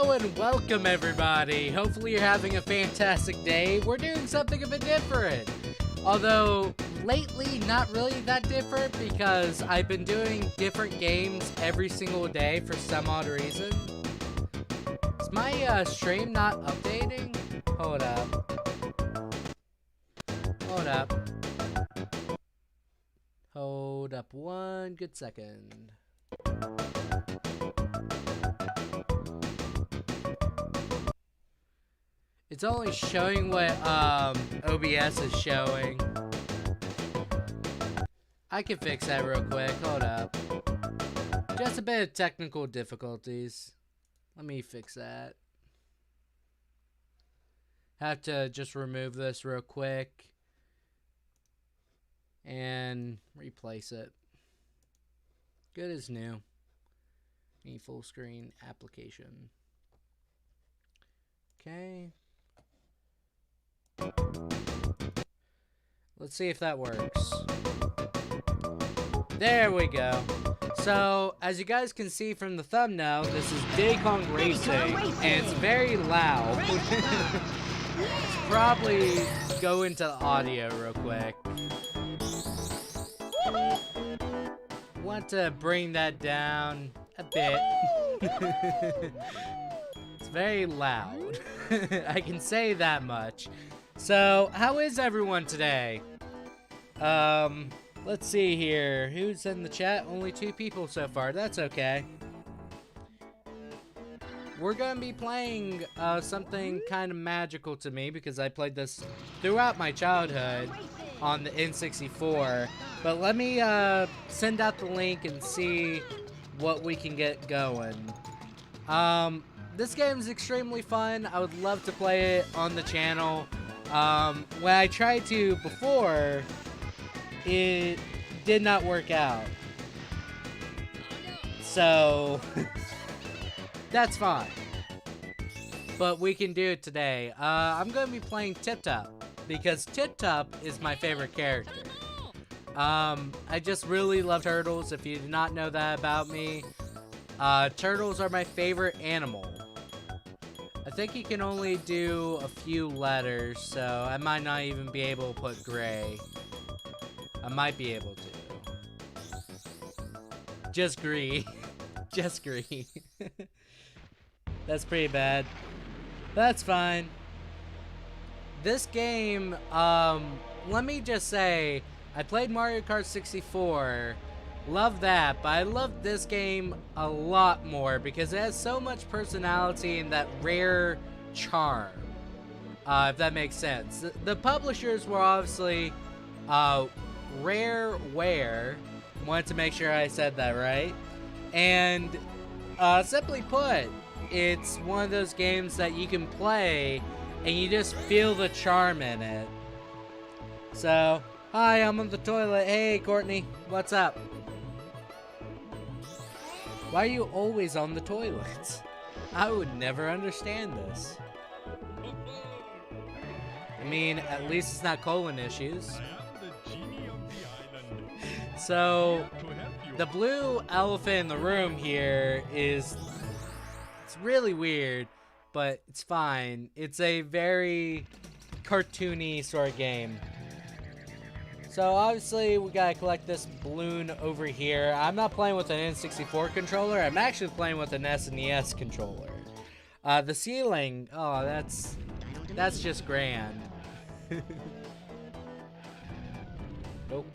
Hello and welcome everybody. Hopefully you're having a fantastic day. We're doing something a bit different. Although lately not really that different because I've been doing different games every single day for some odd reason. Is my stream not updating? Hold up. Hold up. Hold up one good second. It's only showing what OBS is showing. I can fix that real quick. Hold up. Just a bit of technical difficulties. Let me fix that. Have to just remove this real quick and replace it. Good as new. Need full screen application. Okay. Let's see if that works. There we go. So, as you guys can see from the thumbnail, this is Diddy Kong Racing, and it's very loud. Let's probably go into the audio real quick. Want to bring that down a bit. It's very loud. I can say that much. So, how is everyone today? Let's see here. Who's in the chat? Only 2 people so far. That's okay. We're gonna be playing something kind of magical to me because I played this throughout my childhood on the N64. But let me send out the link and see what we can get going. This game is extremely fun. I would love to play it on the channel. When I tried to before, it did not work out. So, that's fine. But we can do it today. I'm going to be playing Tip Top because Tip Top is my favorite character. I just really love turtles. If you did not know that about me, turtles are my favorite animal. I think you can only do a few letters, so I might not even be able to put gray. I might be able to. Just green. Just green. That's pretty bad. That's fine. This game, let me just say, I played Mario Kart 64. Love that, but I love this game a lot more because it has so much personality and that rare charm, if that makes sense. The publishers were obviously Rareware, wanted to make sure I said that right, and simply put, it's one of those games that you can play and you just feel the charm in it. So, hi, I'm on the toilet. Hey, Courtney, what's up? Why are you always on the toilet? I would never understand this. I mean, at least it's not colon issues. So, the blue elephant in the room here is... It's really weird, but it's fine. It's a very cartoony sort of game. So obviously we gotta collect this balloon over here. I'm not playing with an N64 controller. I'm actually playing with an SNES controller. The ceiling, oh, that's just grand. Nope.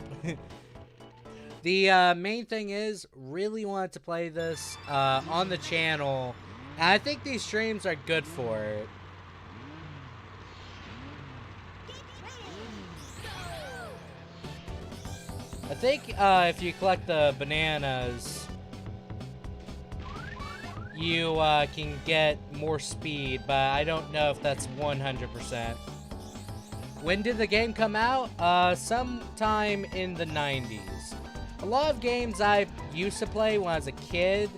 The main thing is, really wanted to play this on the channel. And I think these streams are good for it. I think if you collect the bananas, you can get more speed, but I don't know if that's 100%. When did the game come out? Sometime in the 90s. A lot of games I used to play when I was a kid,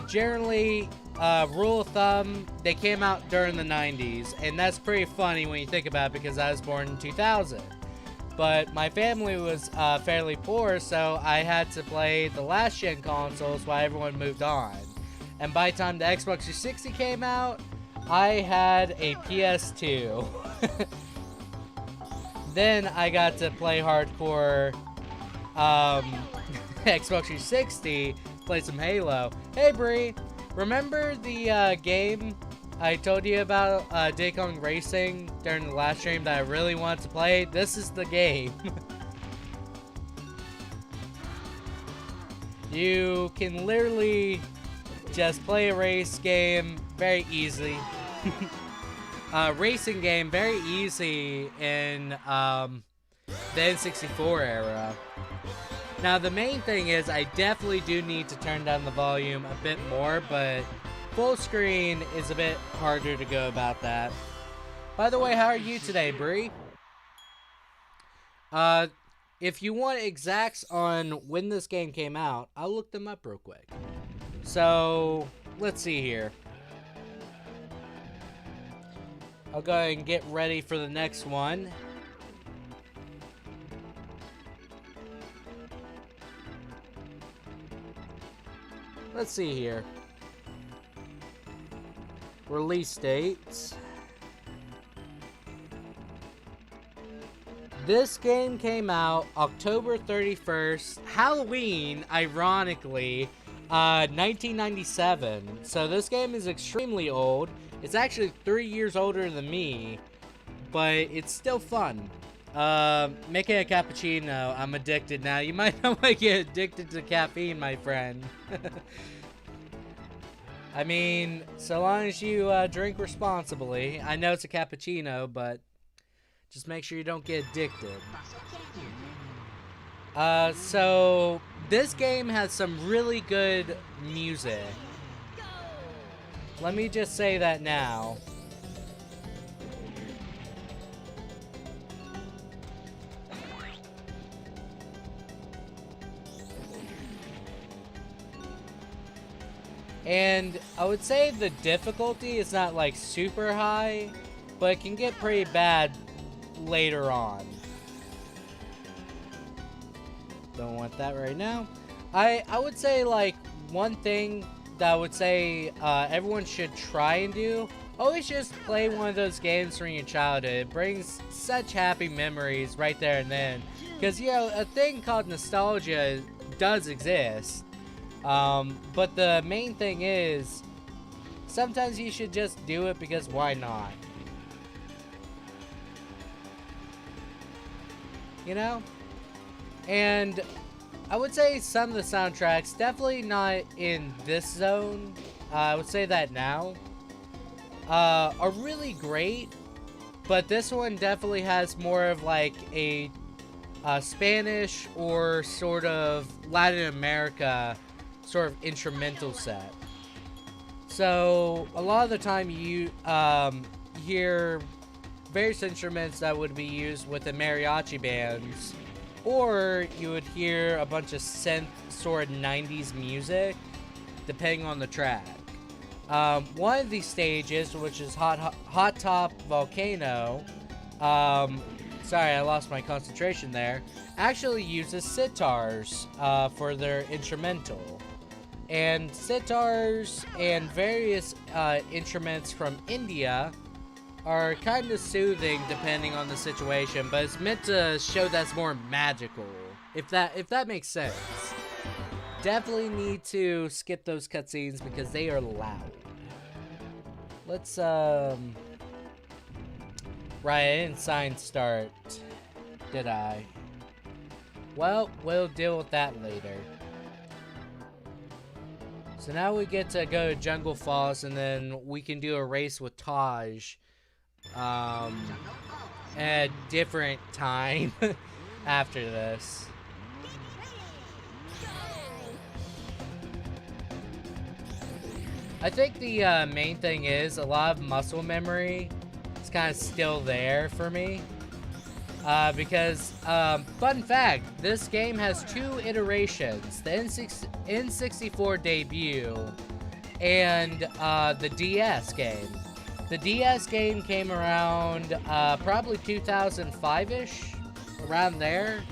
generally, rule of thumb, they came out during the 90s, and that's pretty funny when you think about it because I was born in 2000. But my family was fairly poor, so I had to play the last gen consoles while everyone moved on. And by the time the Xbox 360 came out, I had a PS2. Then I got to play hardcore Xbox 360, play some Halo. Hey Bree, remember the game I told you about, Diddy Kong Racing, during the last stream that I really wanted to play? This is the game. You can literally just play a race game very easy. Racing game very easy in the N64 era. Now the main thing is I definitely do need to turn down the volume a bit more, but full screen is a bit harder to go about that. By the way, how are you today, Bree? If you want exacts on when this game came out, I'll look them up real quick. So, let's see here. I'll go ahead and get ready for the next one. Let's see here. Release dates. This game came out October 31st, Halloween, ironically, 1997. So this game is extremely old. It's actually 3 years older than me, but it's still fun. Making a cappuccino, I'm addicted now. You might not want to get addicted to caffeine, my friend. I mean, so long as you drink responsibly. I know it's a cappuccino, but just make sure you don't get addicted. So this game has some really good music. Let me just say that now. And I would say the difficulty is not like super high, but it can get pretty bad later on. Don't want that right now. I would say, like, one thing that I would say everyone should try and do, always just play one of those games from your childhood. It brings such happy memories right there and then. Because, you know, a thing called nostalgia does exist. But the main thing is, sometimes you should just do it because why not? You know? And I would say some of the soundtracks, definitely not in this zone, I would say that now, are really great, but this one definitely has more of like a Spanish or sort of Latin America sort of instrumental set. So a lot of the time you hear various instruments that would be used with the mariachi bands, or you would hear a bunch of synth sort of 90s music, depending on the track. One of these stages, which is Hot Top Volcano, sorry, I lost my concentration there, actually uses sitars for their instrumental. And sitars and various instruments from India are kind of soothing depending on the situation, but it's meant to show that's more magical, if that makes sense. Definitely need to skip those cutscenes because they are loud. Let's right, I didn't sign start, did I? Well, we'll deal with that later. So now we get to go to Jungle Falls, and then we can do a race with Taj at a different time after this. I think the main thing is a lot of muscle memory is kind of still there for me. Because, fun fact, this game has 2 iterations, the N64 debut and the DS game. The DS game came around probably 2005-ish, around there.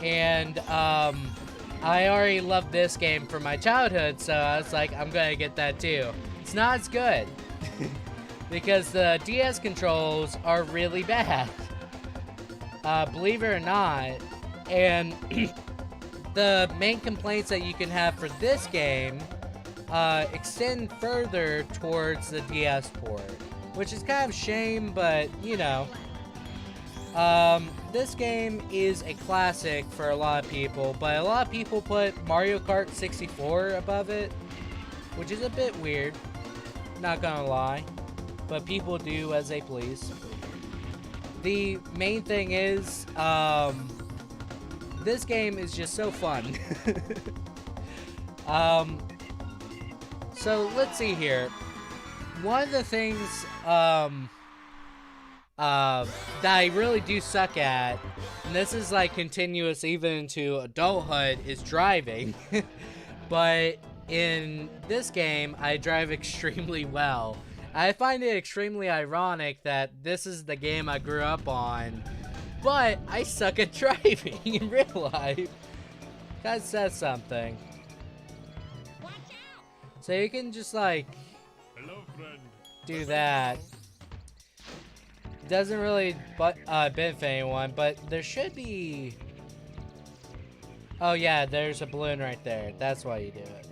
And I I already loved this game from my childhood, so I was like, I'm gonna get that too. It's not as good because the DS controls are really bad, believe it or not. And the main complaints that you can have for this game extend further towards the DS port, which is kind of a shame, but you know. This game is a classic for a lot of people, but a lot of people put Mario Kart 64 above it, which is a bit weird, not gonna lie, but people do as they please. The main thing is, this game is just so fun. So let's see here. One of the things, that I really do suck at, and this is like continuous even into adulthood, is driving. But in this game, I drive extremely well. I find it extremely ironic that this is the game I grew up on, but I suck at driving in real life. That says something. So you can just like do that. Doesn't really benefit anyone, but there should be... Oh yeah, there's a balloon right there. That's why you do it.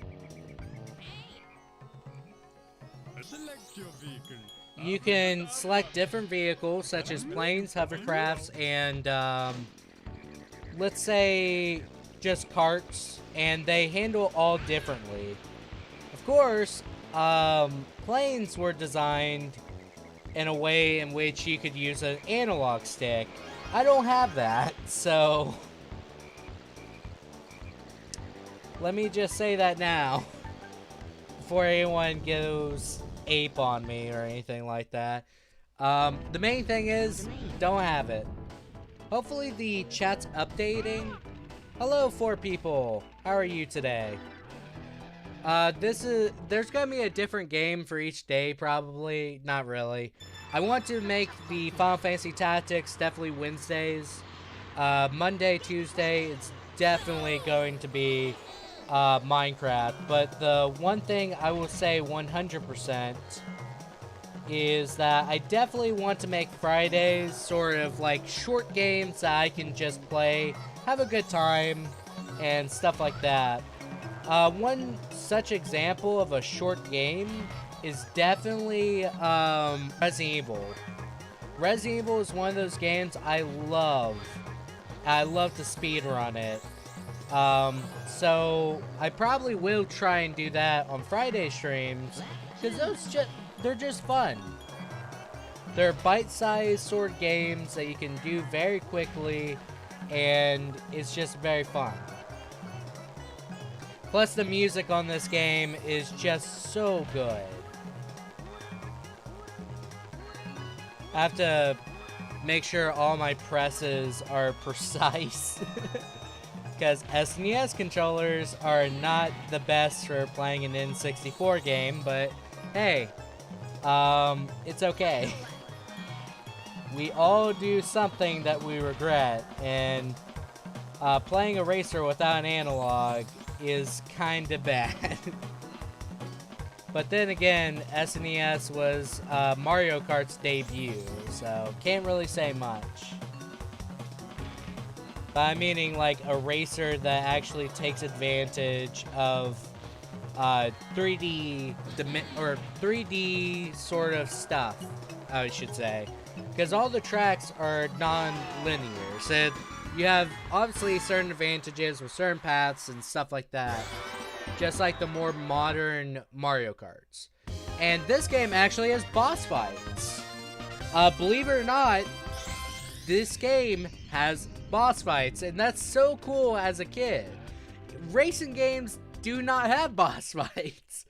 You can select different vehicles, such as planes, hovercrafts, and let's say just carts, and they handle all differently. Of course, planes were designed in a way in which you could use an analog stick. I don't have that, so let me just say that now before anyone goes ape on me or anything like that. The main thing is, don't have it. Hopefully the chat's updating. Hello, 4 people. How are you today? There's gonna be a different game for each day, probably. Not really. I want to make the Final Fantasy Tactics definitely Wednesdays. Monday, Tuesday, it's definitely going to be Minecraft. But the one thing I will say 100% is that I definitely want to make Fridays sort of like short games that I can just play, have a good time, and stuff like that. One such example of a short game is definitely Resident Evil. Resident Evil is one of those games I love. I love to speedrun it. So I probably will try and do that on Friday streams, because they're just fun. They're bite-sized sort of games that you can do very quickly, and it's just very fun. Plus, the music on this game is just so good. I have to make sure all my presses are precise. Because SNES controllers are not the best for playing an N64 game, but hey, it's okay. We all do something that we regret, and playing a racer without an analog is kinda bad. But then again, SNES was Mario Kart's debut, so can't really say much. But I'm meaning like a racer that actually takes advantage of 3D or 3D sort of stuff, I should say, because all the tracks are non-linear, so you have obviously certain advantages with certain paths and stuff like that, just like the more modern Mario Karts. And this game actually has boss fights. Believe it or not, this game has boss fights, and that's so cool as a kid. Racing games do not have boss fights.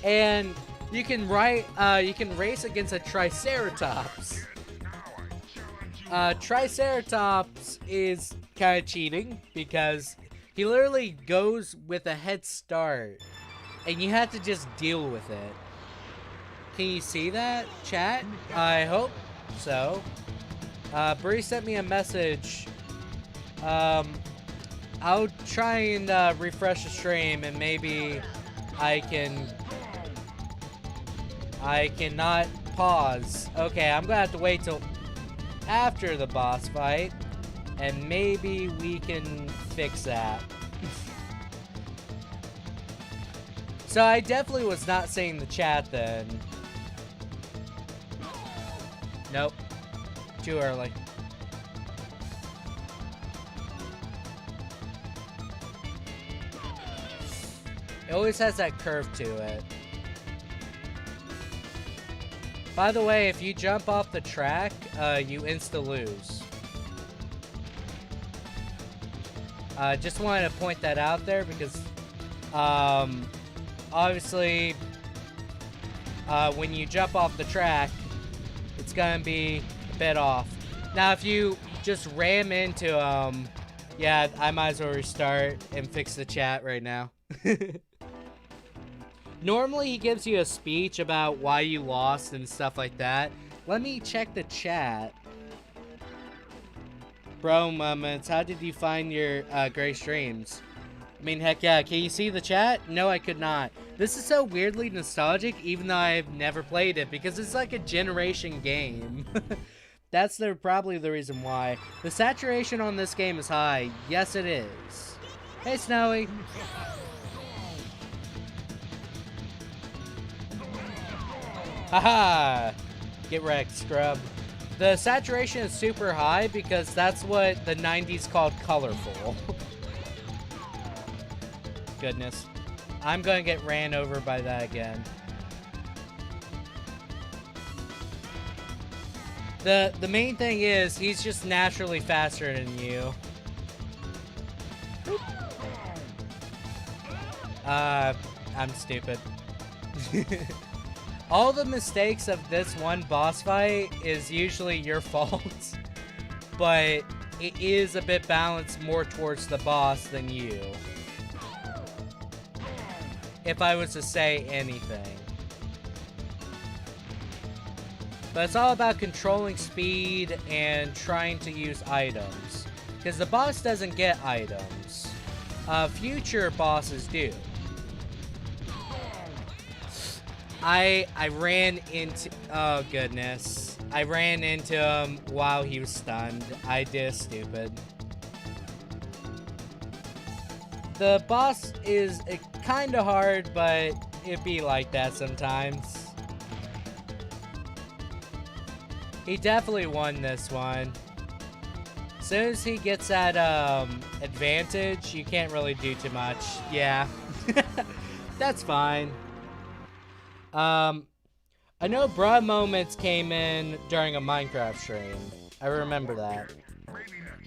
And you can race against a Triceratops. Triceratops is kind of cheating because he literally goes with a head start and you have to just deal with it. Can you see that, chat? I hope so. Bree sent me a message. I'll try and refresh the stream, and maybe I cannot pause. Okay, I'm gonna have to wait till after the boss fight, and maybe we can fix that. So I definitely was not seeing the chat then. Nope. Too early. It always has that curve to it. By the way, if you jump off the track, you insta-lose. Just wanted to point that out there because, obviously, when you jump off the track, it's gonna be a bit off. Now, if you just ram into yeah, I might as well restart and fix the chat right now. Normally, he gives you a speech about why you lost and stuff like that. Let me check the chat. Bro moments, how did you find your great streams? I mean, heck yeah. Can you see the chat? No, I could not. This is so weirdly nostalgic, even though I've never played it, because it's like a generation game. That's probably the reason why. The saturation on this game is high. Yes, it is. Hey, Snowy. Haha! Get wrecked, scrub. The saturation is super high because that's what the 90s called colorful. Goodness. I'm gonna get ran over by that again. The main thing is, he's just naturally faster than you. I'm stupid. All the mistakes of this one boss fight is usually your fault, but it is a bit balanced more towards the boss than you. If I was to say anything. But it's all about controlling speed and trying to use items. Because the boss doesn't get items. Future bosses do. I ran into... Oh, goodness. I ran into him while he was stunned. I did stupid. The boss is kind of hard, but it be like that sometimes. He definitely won this one. As soon as he gets that advantage, you can't really do too much. Yeah. That's fine. I know Bra Moments came in during a Minecraft stream. I remember that.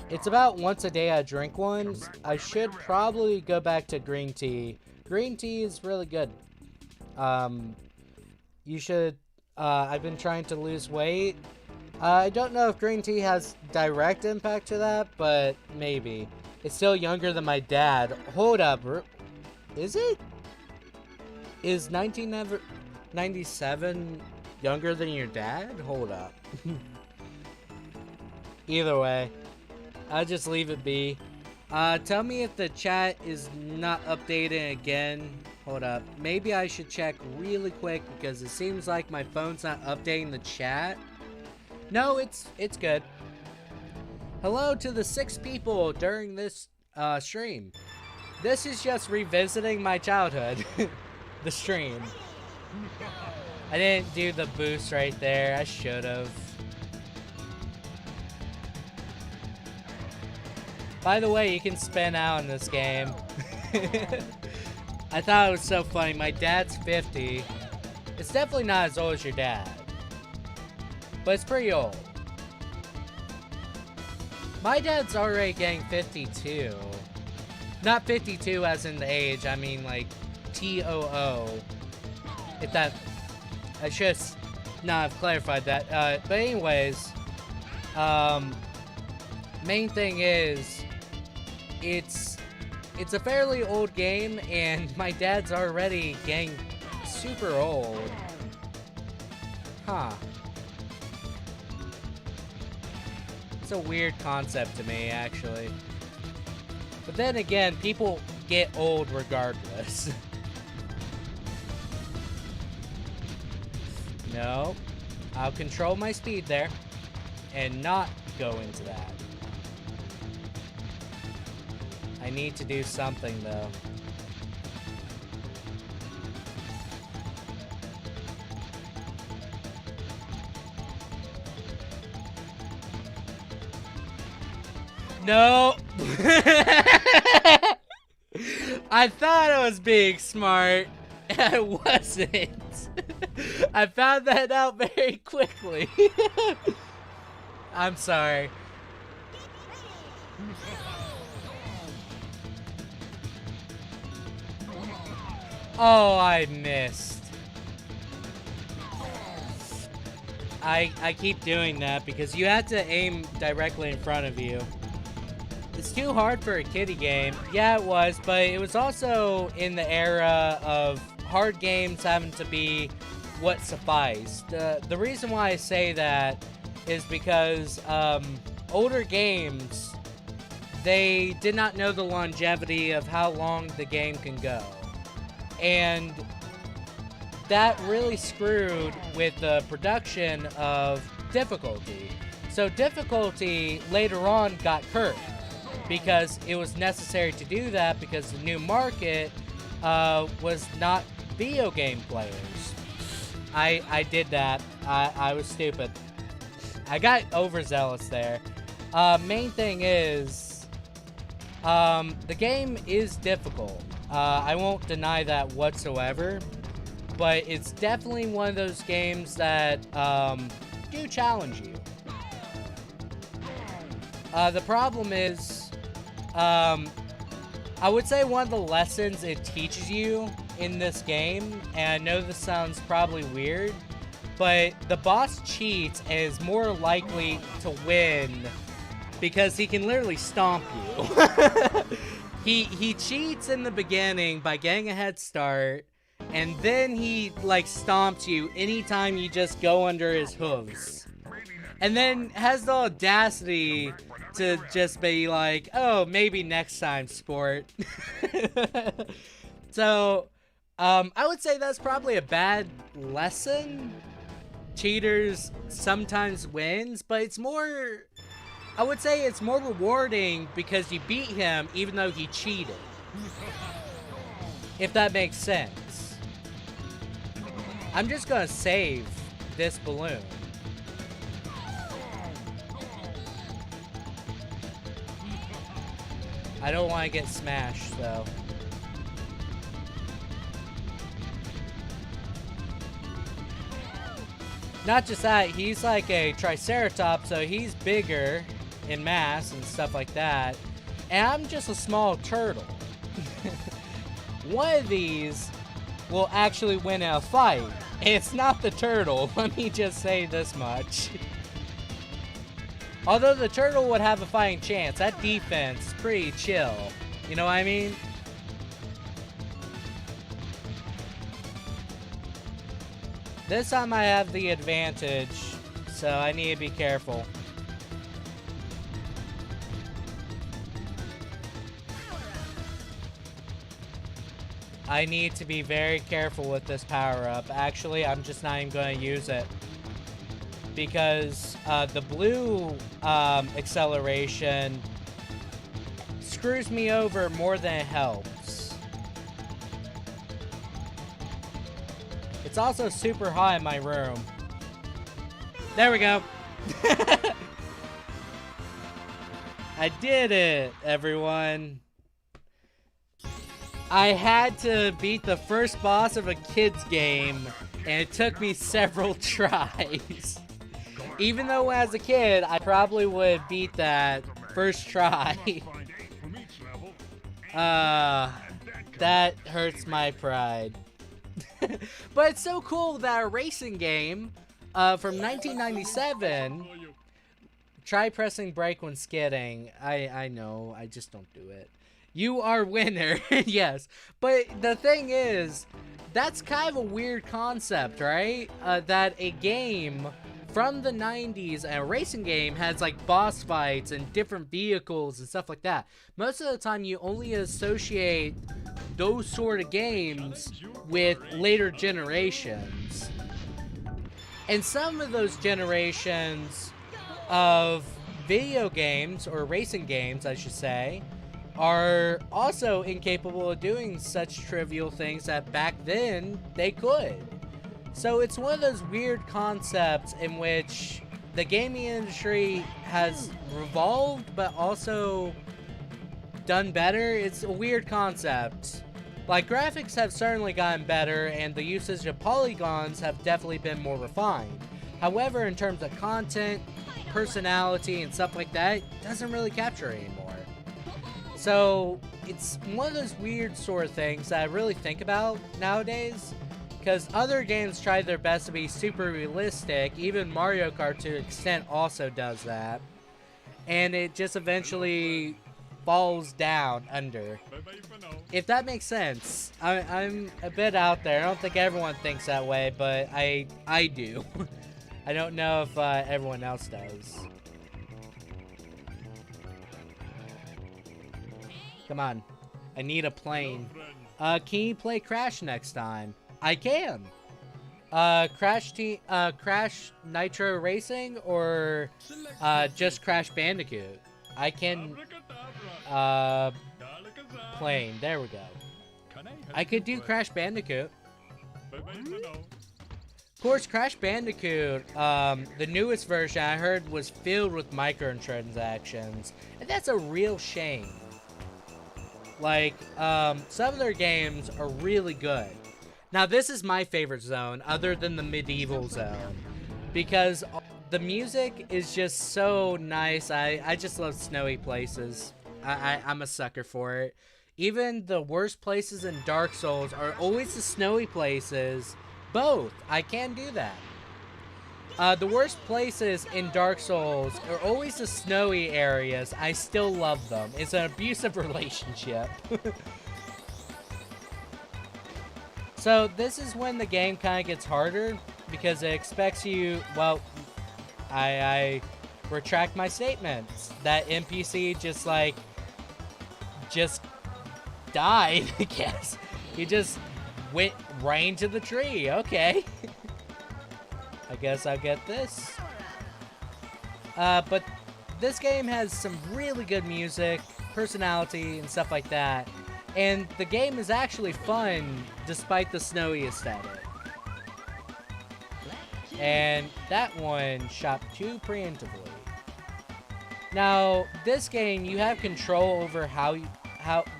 It's about once a day I drink one. I should probably go back to green tea. Green tea is really good. You should, I've been trying to lose weight. I don't know if green tea has direct impact to that, but maybe. It's still younger than my dad. Hold up. Is it? Is 1997 younger than your dad? Hold up. Either way, I'll just leave it be. Tell me if the chat is not updating again. Hold up. Maybe I should check really quick because it seems like my phone's not updating the chat. No, it's good. Hello to the 6 people during this stream. This is just revisiting my childhood. The stream. I didn't do the boost right there. I should have. By the way, you can spin out in this game. I thought it was so funny. My dad's 50. It's definitely not as old as your dad. But it's pretty old. My dad's already getting 52. Not 52 as in the age, I mean like TOO. If that... I should not have clarified that. But anyways, main thing is, it's a fairly old game, and my dad's already getting super old. Huh. It's a weird concept to me, actually. But then again, people get old regardless. No. I'll control my speed there and not go into that. I need to do something though. No. I thought I was being smart. I wasn't. I found that out very quickly. I'm sorry. Oh, I missed. I keep doing that because you have to aim directly in front of you. It's too hard for a kiddie game. Yeah, it was, but it was also in the era of hard games having to be what sufficed. The reason why I say that is because older games, they did not know the longevity of how long the game can go. And that really screwed with the production of difficulty. So difficulty later on got curbed because it was necessary to do that because the new market was not video game players. I did that. I was stupid. I got overzealous there. Main thing is, the game is difficult. I won't deny that whatsoever, but it's definitely one of those games that do challenge you. The problem is, I would say one of the lessons it teaches you in this game, and I know this sounds probably weird, but the boss cheats and is more likely to win because he can literally stomp you. He cheats in the beginning by getting a head start, and then he like stomps you anytime you just go under his hooves. And then has the audacity to just be like, oh, maybe next time, sport. So, I would say that's probably a bad lesson. Cheaters sometimes wins, but it's more, I would say it's more rewarding because you beat him even though he cheated. If that makes sense. I'm just gonna save this balloon. I don't want to get smashed, though. Not just that, he's like a triceratops, so he's bigger in mass and stuff like that. And I'm just a small turtle. One of these will actually win a fight. It's not the turtle, let me just say this much. Although the turtle would have a fighting chance, that defense is pretty chill. You know what I mean? This time I have the advantage, so I need to be careful. I need to be very careful with this power-up. Actually, I'm just not even going to use it. Because the blue acceleration screws me over more than it helps. It's also super hot in my room. There we go. I did it, everyone. I had to beat the first boss of a kid's game, and it took me several tries. Even though as a kid, I probably would beat that first try. That hurts my pride. But it's so cool that a racing game from 1997... Try pressing brake when skidding. I know, I just don't do it. You are winner, yes. But the thing is, that's kind of a weird concept, right? That a game from the 90s, and a racing game has like boss fights and different vehicles and stuff like that. Most of the time you only associate those sort of games with later generations. And some of those generations of video games, or racing games I should say, are also incapable of doing such trivial things that back then they could. So it's one of those weird concepts in which the gaming industry has revolved but also done better. It's a weird concept. Like, graphics have certainly gotten better and the usage of polygons have definitely been more refined. However, in terms of content, personality, and stuff like that, it doesn't really capture it anymore. So it's one of those weird sort of things that I really think about nowadays, because other games try their best to be super realistic. Even Mario Kart to an extent also does that, and it just eventually falls down under. If that makes sense. I'm a bit out there. I don't think everyone thinks that way, but I do. I don't know if everyone else does. Come on. I need a plane. Can you play Crash next time? I can. Crash Nitro Racing or just Crash Bandicoot? I can plane. There we go. I could do Crash Bandicoot. Of course, Crash Bandicoot, the newest version I heard was filled with microtransactions, and that's a real shame. Like, some of their games are really good. Now, this is my favorite zone, other than the medieval zone, because the music is just so nice. I just love snowy places. I'm a sucker for it. Even the worst places in Dark Souls are always the snowy places. Both. I can do that. The worst places in Dark Souls are always the snowy areas. I still love them. It's an abusive relationship. So this is when the game kind of gets harder, because it expects you, well, I retract my statements. That NPC just died, I guess. He just went right into the tree. Okay. I guess I'll get this. But this game has some really good music, personality, and stuff like that. And the game is actually fun despite the snowy aesthetic. And that one shot too preemptively. Now, this game, you have control over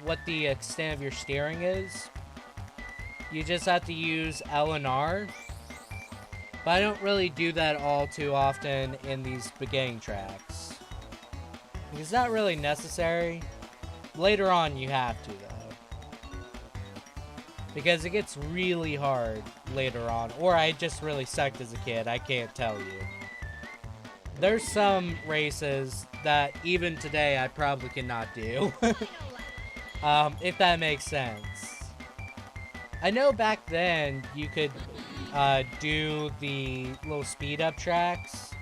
what the extent of your steering is. You just have to use L and R. But I don't really do that all too often in these beginning tracks. It's not really necessary. Later on, you have to, though. Because it gets really hard later on. Or I just really sucked as a kid. I can't tell you. There's some races that even today I probably cannot do. If that makes sense. I know back then you could do the little speed up tracks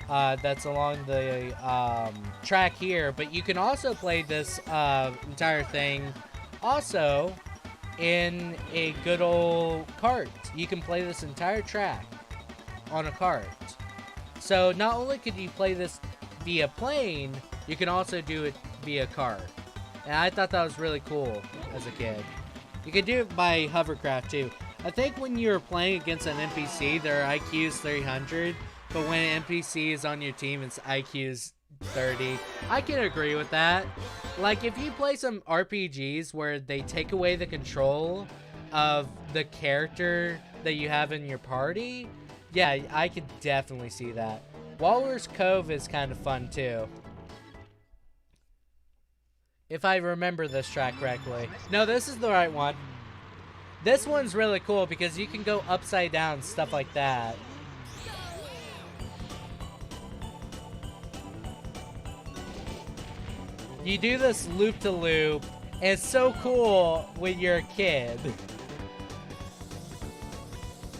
that's along the track here, but you can also play this entire thing also in a good old cart. You can play this entire track on a cart. So not only could you play this via plane, you can also do it via cart. And I thought that was really cool as a kid. You can do it by hovercraft too. I think when you're playing against an NPC, their IQ is 300, but when an NPC is on your team, its IQ is 30. I can agree with that. Like, if you play some RPGs where they take away the control of the character that you have in your party, yeah, I could definitely see that. Walrus Cove is kind of fun too. If I remember this track correctly. No, this is the right one. This one's really cool because you can go upside down, stuff like that. You do this loop-to-loop, and it's so cool when you're a kid.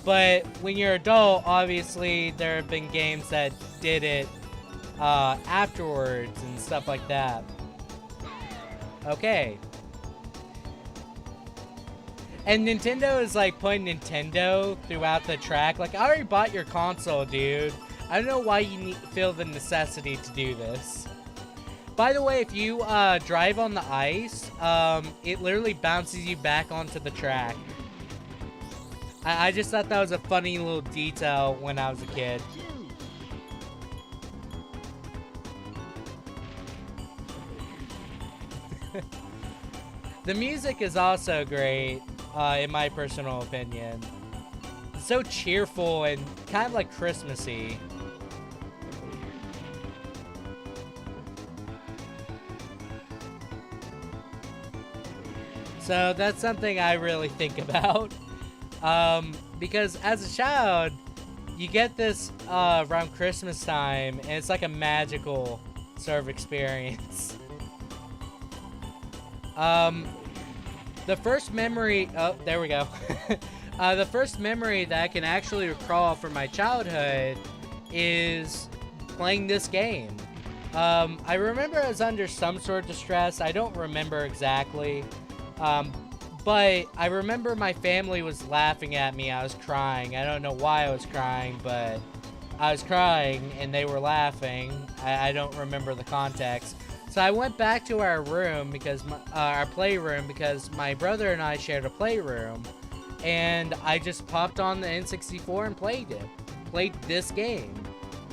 But when you're adult, obviously there have been games that did it afterwards and stuff like that. Okay. And Nintendo is like putting Nintendo throughout the track. Like, I already bought your console, dude. I don't know why you feel the necessity to do this. By the way, if you drive on the ice, it literally bounces you back onto the track. I just thought that was a funny little detail when I was a kid. The music is also great, in my personal opinion. It's so cheerful and kind of like Christmassy. So that's something I really think about. Because as a child, you get this around Christmas time, and it's like a magical sort of experience. The first memory, oh, there we go. The first memory that I can actually recall from my childhood is playing this game. I remember I was under some sort of distress. I don't remember exactly. But I remember my family was laughing at me. I was crying. I don't know why I was crying, but I was crying and they were laughing. I don't remember the context. So I went back to our room because our playroom, because my brother and I shared a playroom, and I just popped on the N64 and played this game.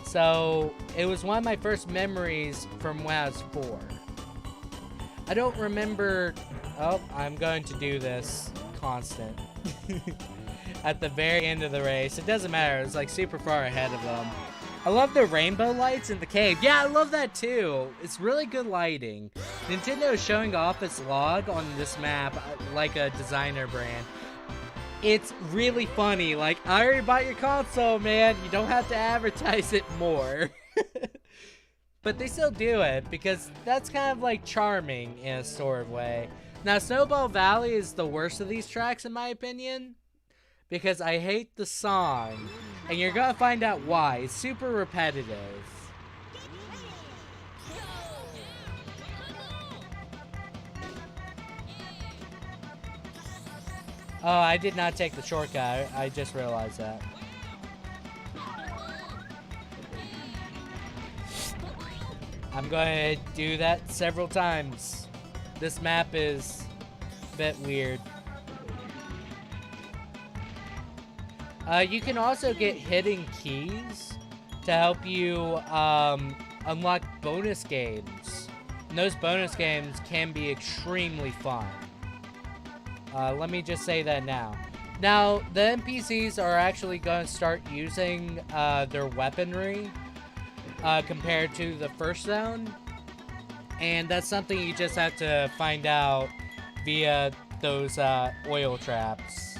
So it was one of my first memories from when I was 4. I don't remember. Oh, I'm going to do this constant. At the very end of the race. It doesn't matter. It's like super far ahead of them. I love the rainbow lights in the cave. Yeah, I love that too. It's really good lighting. Nintendo is showing off its log on this map like a designer brand. It's really funny. Like, I already bought your console, man. You don't have to advertise it more. But they still do it because that's kind of like charming in a sort of way. Now, Snowball Valley is the worst of these tracks in my opinion because I hate the song, and you're gonna find out why. It's super repetitive. Oh, I did not take the shortcut. I just realized that. I'm going to do that several times. This map is a bit weird. You can also get hidden keys to help you unlock bonus games. And those bonus games can be extremely fun. Let me just say that now. Now, the NPCs are actually going to start using their weaponry compared to the first zone. And that's something you just have to find out via those oil traps.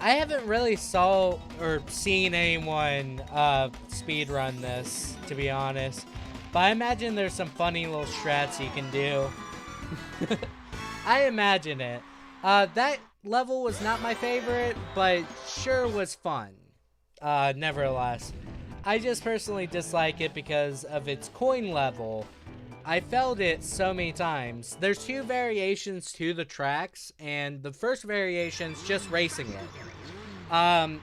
I haven't really saw or seen anyone speedrun this, to be honest. But I imagine there's some funny little strats you can do. I imagine it. That level was not my favorite, but sure was fun. Nevertheless. I just personally dislike it because of its coin level. I failed it so many times. There's 2 variations to the tracks, and the first variation's just racing it.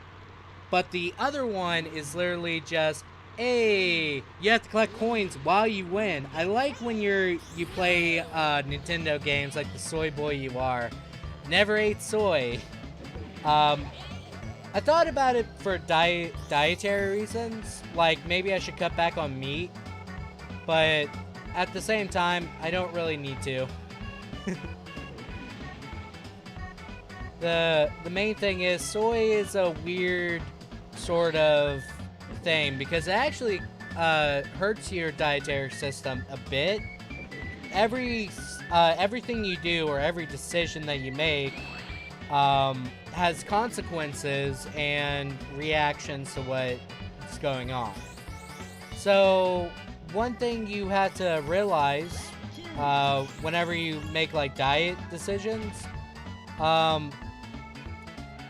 But the other one is literally just, hey, you have to collect coins while you win. I like when you play Nintendo games like the soy boy you are. Never ate soy. I thought about it for dietary reasons, like maybe I should cut back on meat, but at the same time, I don't really need to. The main thing is, soy is a weird sort of thing because it actually hurts your dietary system a bit. Everything you do or every decision that you make has consequences and reactions to what's going on. So one thing you have to realize whenever you make like diet decisions,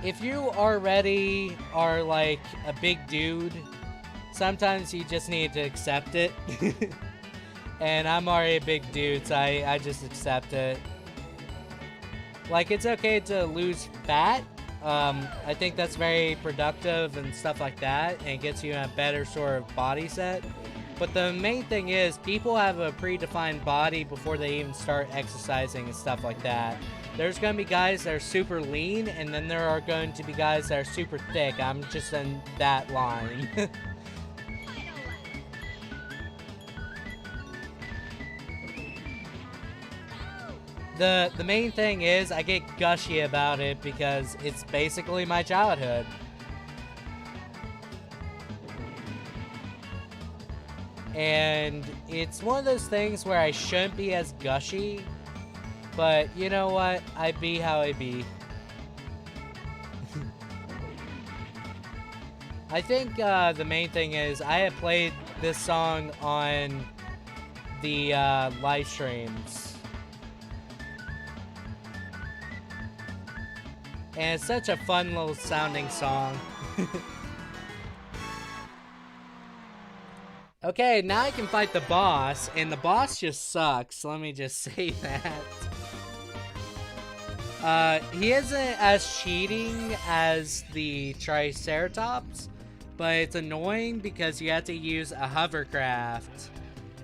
if you already are like a big dude, sometimes you just need to accept it. And I'm already a big dude, so I just accept it. Like, it's okay to lose fat. I think that's very productive and stuff like that, and it gets you in a better sort of body set. But the main thing is, people have a predefined body before they even start exercising and stuff like that. There's going to be guys that are super lean, and then there are going to be guys that are super thick. I'm just in that line. The main thing is, I get gushy about it because it's basically my childhood. And it's one of those things where I shouldn't be as gushy, but you know what? I be how I be. I think the main thing is, I have played this song on the live streams. And it's such a fun little sounding song. Okay, now I can fight the boss, and the boss just sucks. Let me just say that. He isn't as cheating as the Triceratops, but it's annoying because you have to use a hovercraft.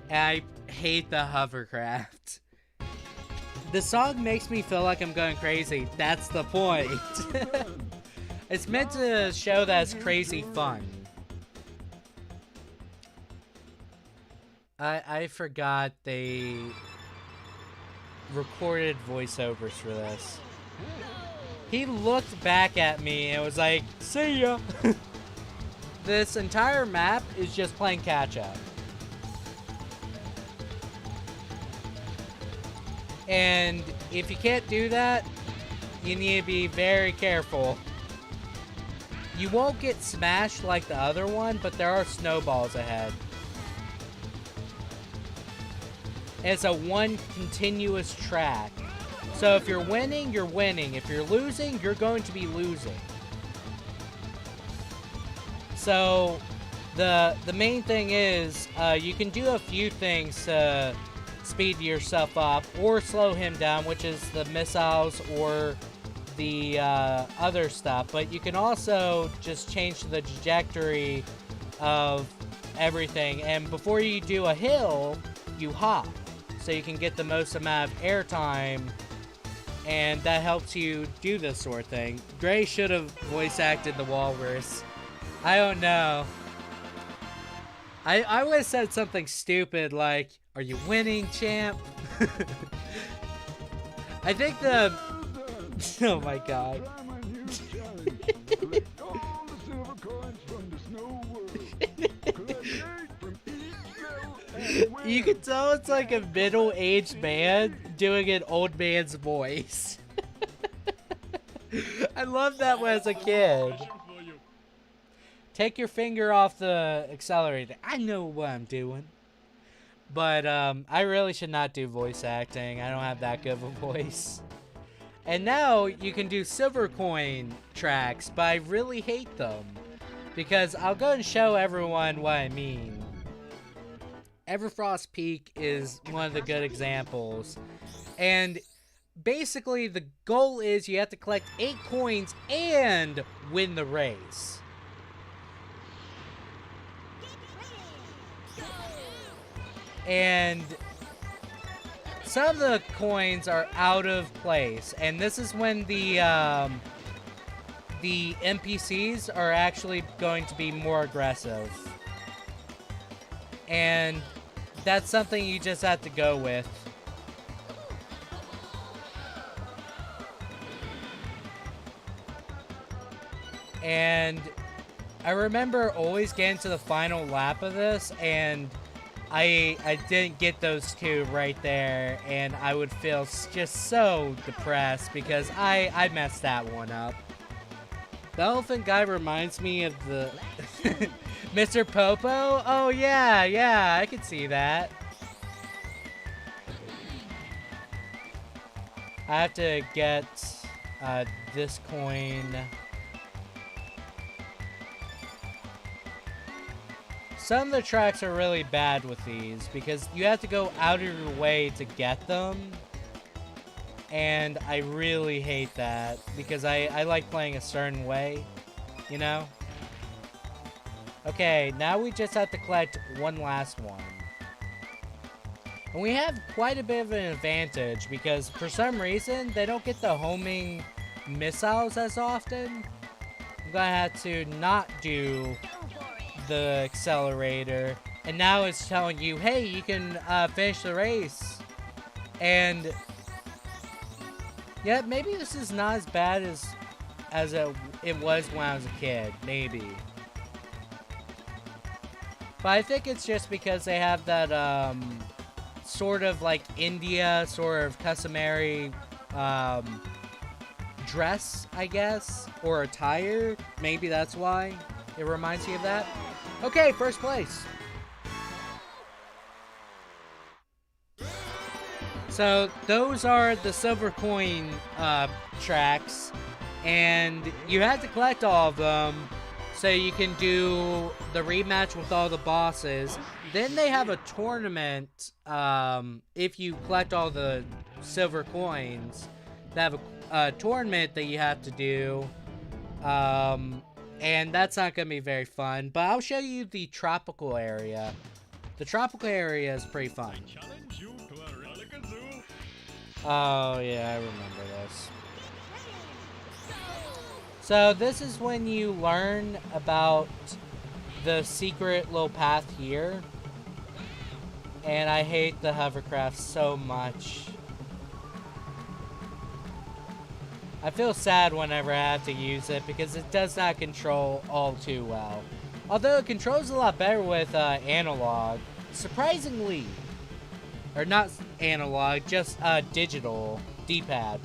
And I hate the hovercraft. The song makes me feel like I'm going crazy. That's the point. It's meant to show that it's crazy fun. I forgot they recorded voiceovers for this. He looked back at me and was like, "See ya." This entire map is just playing catch up. And if you can't do that, you need to be very careful. You won't get smashed like the other one, but there are snowballs ahead. It's a one continuous track. So if you're winning, you're winning. If you're losing, you're going to be losing. So the main thing is, you can do a few things to speed yourself up or slow him down, which is the missiles or the other stuff. But you can also just change the trajectory of everything. And before you do a hill, you hop, so you can get the most amount of airtime, and that helps you do this sort of thing. Gray should have voice acted the walrus. I don't know. I would have said something stupid like, "Are you winning, champ?" I think the... Oh my god. You can tell it's like a middle-aged man doing an old man's voice. I loved that when I was a kid. Take your finger off the accelerator. I know what I'm doing. But I really should not do voice acting. I don't have that good of a voice. And now you can do silver coin tracks, but I really hate them. Because I'll go and show everyone what I mean. Everfrost Peak is one of the good examples. And basically the goal is you have to collect 8 coins and win the race. And some of the coins are out of place, and this is when the NPCs are actually going to be more aggressive. And that's something you just have to go with. And I remember always getting to the final lap of this, and I didn't get those 2 right there, and I would feel just so depressed because I messed that one up. The elephant guy reminds me of the Mr. Popo. Oh yeah, yeah, I could see that. I have to get this coin. Some of the tracks are really bad with these because you have to go out of your way to get them. And I really hate that because I like playing a certain way, you know? Okay, now we just have to collect one last one. And we have quite a bit of an advantage because for some reason they don't get the homing missiles as often. I'm gonna have to not do the accelerator. And now it's telling you, hey, you can finish the race. And yeah, maybe this is not as bad as it was when I was a kid. Maybe. But I think it's just because they have that sort of like India sort of customary dress, I guess, or attire. Maybe that's why it reminds me of that. Okay, first place. So those are the silver coin tracks, and you have to collect all of them so you can do the rematch with all the bosses. Then they have a tournament if you collect all the silver coins. They have a tournament that you have to do, and that's not going to be very fun. But I'll show you the tropical area. The tropical area is pretty fun. Oh, yeah, I remember this. So this is when you learn about the secret little path here. And I hate the hovercraft so much. I feel sad whenever I have to use it because it does not control all too well. Although it controls a lot better with analog. Surprisingly. Or not analog, just digital D-pad.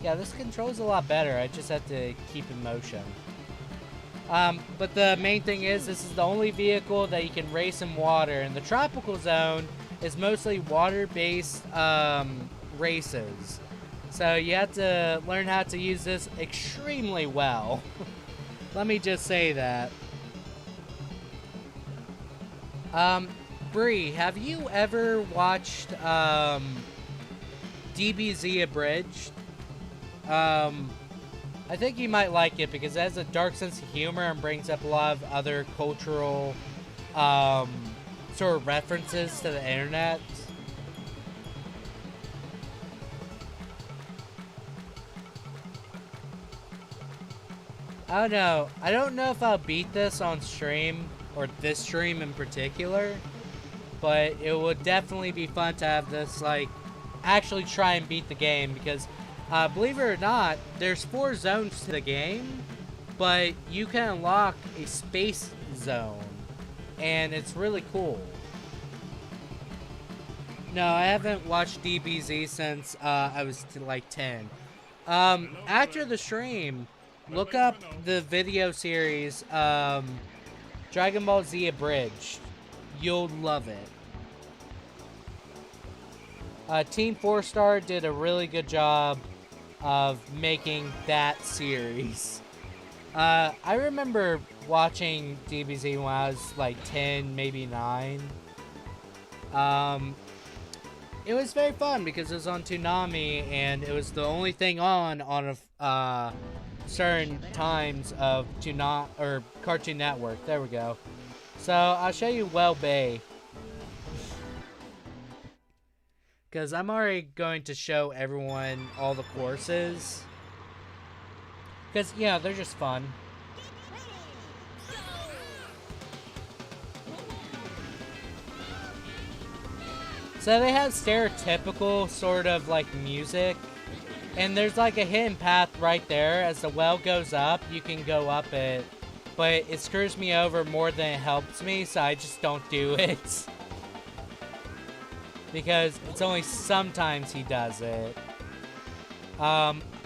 Yeah, this controls a lot better. I just have to keep in motion. But the main thing is, this is the only vehicle that you can race in water. And the tropical zone is mostly water-based races. So you have to learn how to use this extremely well. Let me just say that. Bree, have you ever watched DBZ Abridged? I think you might like it because it has a dark sense of humor and brings up a lot of other cultural sort of references to the internet. I don't know. I don't know if I'll beat this on stream, or this stream in particular, but it would definitely be fun to have this, like, actually try and beat the game, because believe it or not, there's 4 zones to the game, but you can unlock a space zone, and it's really cool. No, I haven't watched DBZ since I was like 10. After the stream, look up the video series Dragon Ball Z Abridged. You'll love it. Team 4-Star did a really good job of making that series. I remember watching DBZ when I was like 10, maybe 9. It was very fun because it was on Toonami and it was the only thing on a certain times of Cartoon Network. There we go. So I'll show you Well Bay. Because I'm already going to show everyone all the courses. Because, yeah, they're just fun. So they have stereotypical sort of like music. And there's like a hidden path right there. As the well goes up, you can go up it. But it screws me over more than it helps me, so I just don't do it. Because it's only sometimes he does it.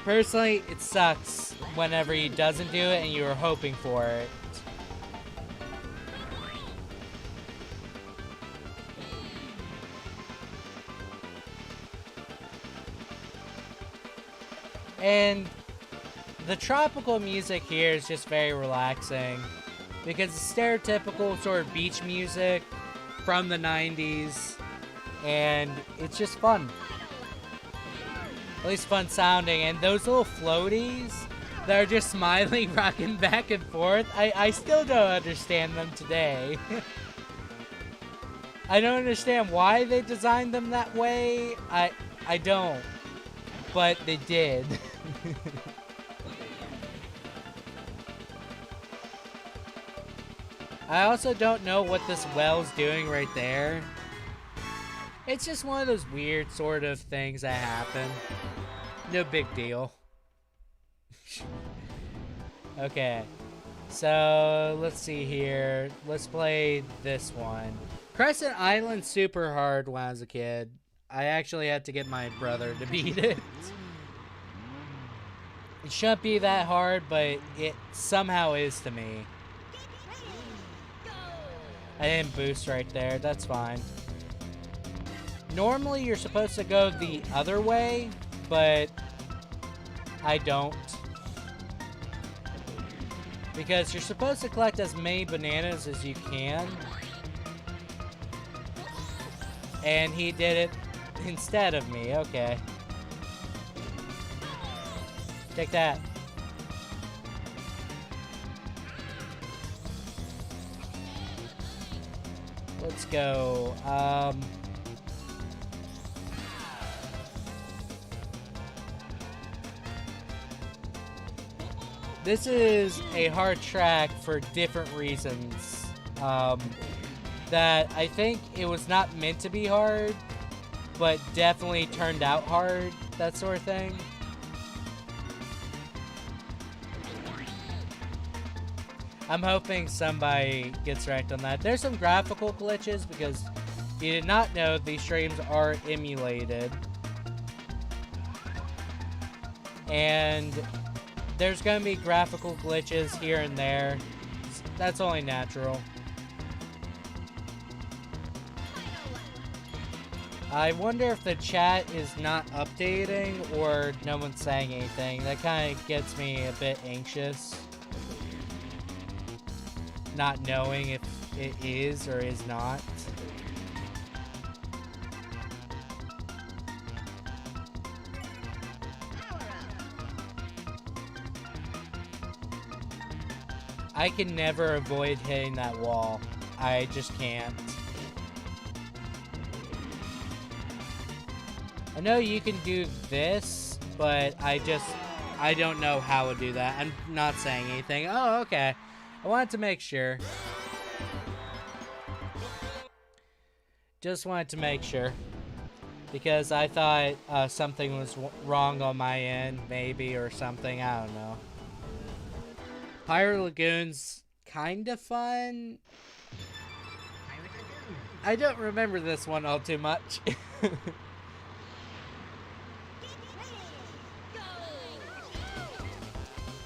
Personally, it sucks whenever he doesn't do it and you were hoping for it. And the tropical music here is just very relaxing because it's stereotypical sort of beach music from the 90s, and it's just fun. At least fun sounding. And those little floaties that are just smiling, rocking back and forth, I still don't understand them today. I don't understand why they designed them that way. I don't. But they did. I also don't know what this well's doing right there. It's just one of those weird sort of things that happen. No big deal. Okay. So, let's see here. Let's play this one. Crescent Island's super hard when I was a kid. I actually had to get my brother to beat it. It shouldn't be that hard, but it somehow is to me. I didn't boost right there. That's fine. Normally, you're supposed to go the other way, but I don't. Because you're supposed to collect as many bananas as you can. And he did it instead of me. Okay. Take that. Let's go. This is a hard track for different reasons. That I think it was not meant to be hard, but definitely turned out hard, that sort of thing. I'm hoping somebody gets right on that. There's some graphical glitches because you did not know these streams are emulated. And there's going to be graphical glitches here and there. That's only natural. I wonder if the chat is not updating or no one's saying anything. That kind of gets me a bit anxious. Not knowing if it is or is not. I can never avoid hitting that wall. I just can't. I know you can do this, but I don't know how to do that. I'm not saying anything. Oh, okay. I wanted to make sure. Just wanted to make sure. Because I thought something was wrong on my end, maybe, or something. I don't know. Pirate Lagoon's kind of fun. I don't remember this one all too much.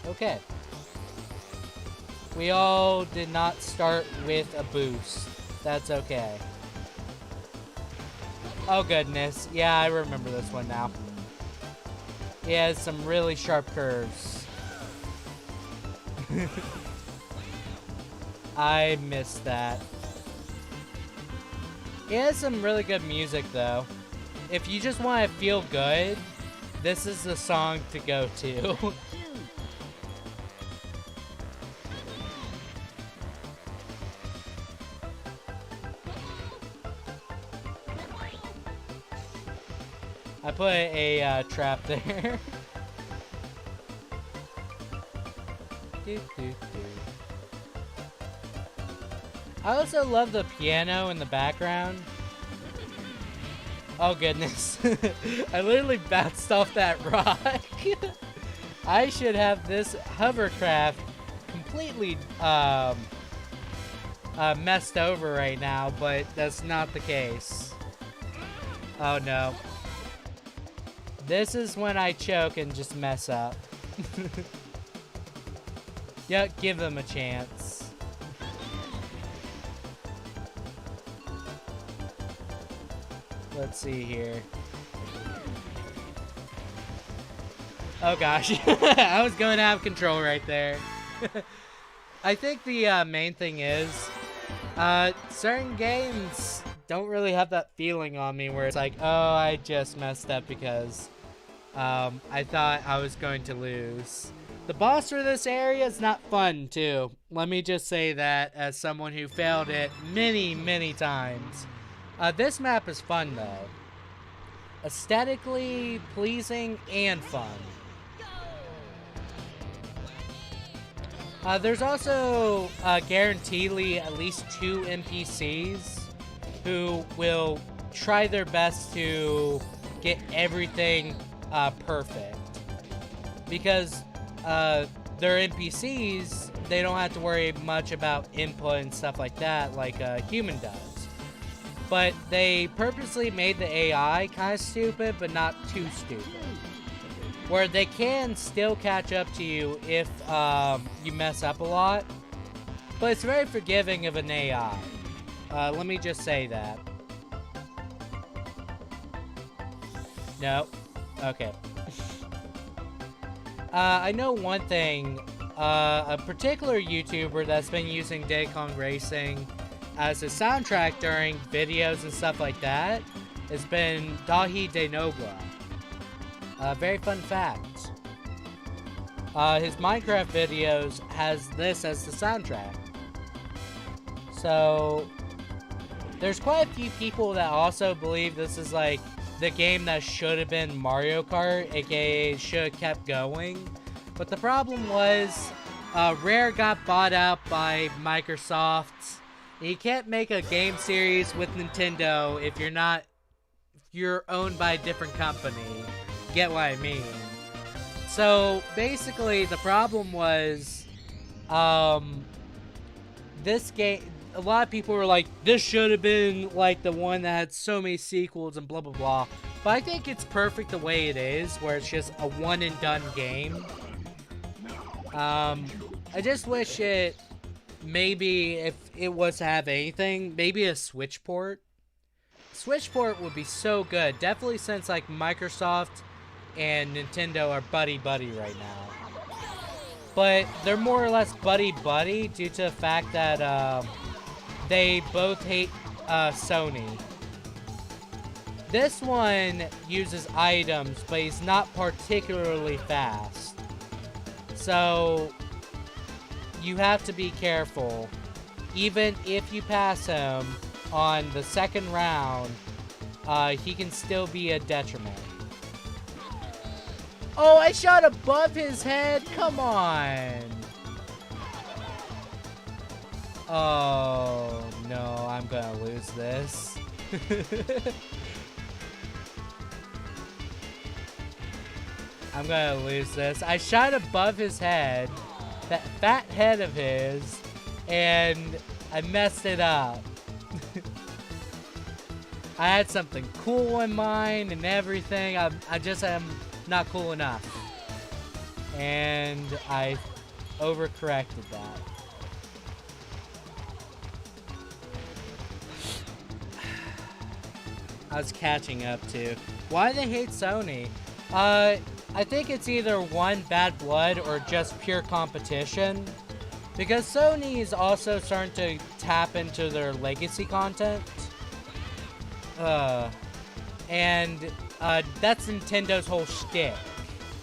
Okay. We all did not start with a boost. That's okay. Oh goodness. Yeah, I remember this one now. It has some really sharp curves. I missed that. It has some really good music though. If you just want to feel good, this is the song to go to. I put a trap there. I also love the piano in the background. Oh goodness. I literally bounced off that rock. I should have this hovercraft completely messed over right now, but that's not the case. Oh no. This is when I choke and just mess up. Yeah, give them a chance. Let's see here. Oh gosh, I was going out of control right there. I think the main thing is, certain games don't really have that feeling on me where it's like, oh, I just messed up because I thought I was going to lose. The boss for this area is not fun too. Let me just say that as someone who failed it many, many times. This map is fun though. Aesthetically pleasing and fun. There's also guaranteedly at least 2 NPCs who will try their best to get everything perfect. Because they're NPCs, they don't have to worry much about input and stuff like that like a human does. But they purposely made the AI kind of stupid, but not too stupid. Where they can still catch up to you if you mess up a lot. But it's very forgiving of an AI. Let me just say that. No. Okay. I know one thing. A particular YouTuber that's been using Diddy Kong Racing as a soundtrack during videos and stuff like that has been Dahi De Nogla. Very fun fact. His Minecraft videos has this as the soundtrack. So, there's quite a few people that also believe this is like the game that should have been Mario Kart, aka should have kept going. But the problem was, Rare got bought out by Microsoft. You can't make a game series with Nintendo if you're owned by a different company. Get what I mean? So basically, the problem was, this game. A lot of people were like, "This should have been like the one that had so many sequels and blah blah blah." But I think it's perfect the way it is, where it's just a one and done game. I just wish it. Maybe if it was to have anything, maybe a Switch port. Switch port would be so good. Definitely since like Microsoft and Nintendo are buddy-buddy right now. But they're more or less buddy-buddy due to the fact that they both hate Sony. This one uses items, but he's not particularly fast. So you have to be careful. Even if you pass him on the second round, he can still be a detriment. Oh, I shot above his head? Come on. Oh, no, I'm gonna lose this. I'm gonna lose this. I shot above his head, that fat head of his, and I messed it up. I had something cool in mind and everything. I just am not cool enough. And I overcorrected that. I was catching up to. Why do they hate Sony? I think it's either one, bad blood, or just pure competition. Because Sony is also starting to tap into their legacy content. And that's Nintendo's whole shtick,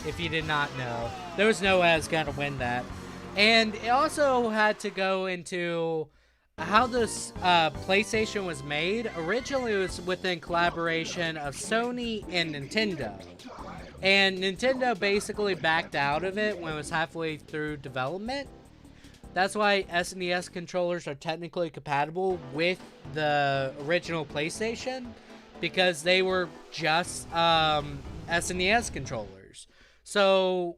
if you did not know. There was no way I was going to win that. And it also had to go into how this PlayStation was made. Originally, it was within collaboration of Sony and Nintendo. And Nintendo basically backed out of it when it was halfway through development. That's why SNES controllers are technically compatible with the original PlayStation, because they were just SNES controllers. So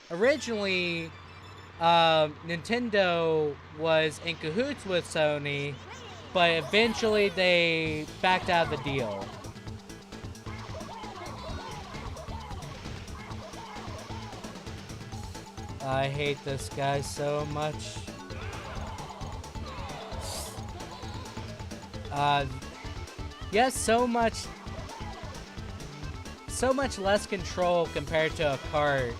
originally, Nintendo was in cahoots with Sony, but eventually they backed out of the deal. I hate this guy so much. Yes, so much less control compared to a cart.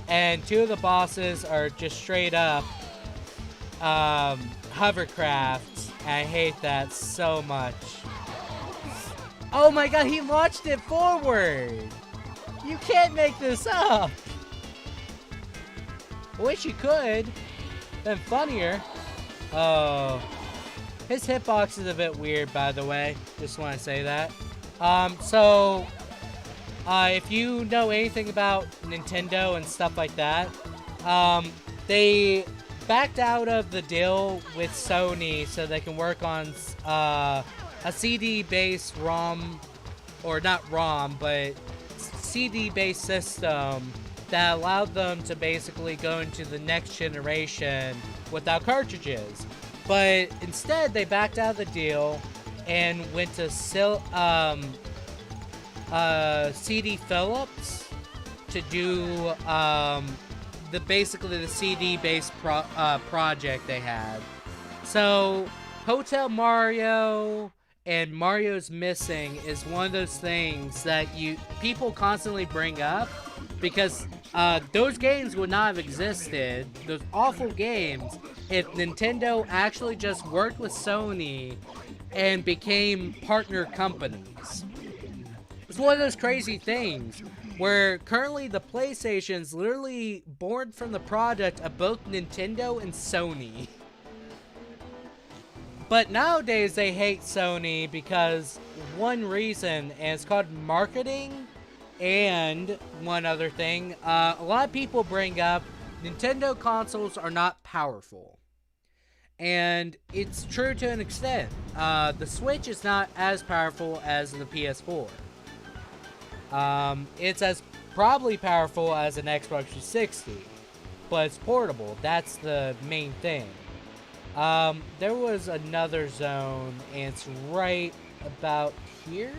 And two of the bosses are just straight up hovercrafts. I hate that so much. Oh my god, he launched it forward! You can't make this up! I wish you could. Been funnier. Oh. His hitbox is a bit weird, by the way. Just want to say that. If you know anything about Nintendo and stuff like that, they backed out of the deal with Sony so they can work on a CD-based ROM, or not ROM, but CD-based system that allowed them to basically go into the next generation without cartridges. But instead, they backed out of the deal and went to CD Phillips to do basically the CD-based project they had. So Hotel Mario and Mario's Missing is one of those things that people constantly bring up because those games would not have existed, those awful games, if Nintendo actually just worked with Sony and became partner companies. It's one of those crazy things where currently the PlayStation's literally born from the product of both Nintendo and Sony. But nowadays they hate Sony because one reason, and it's called marketing, and one other thing, a lot of people bring up Nintendo consoles are not powerful. And it's true to an extent. The Switch is not as powerful as the PS4. It's as probably powerful as an Xbox 360, but it's portable. That's the main thing. There was another zone, and it's right about here?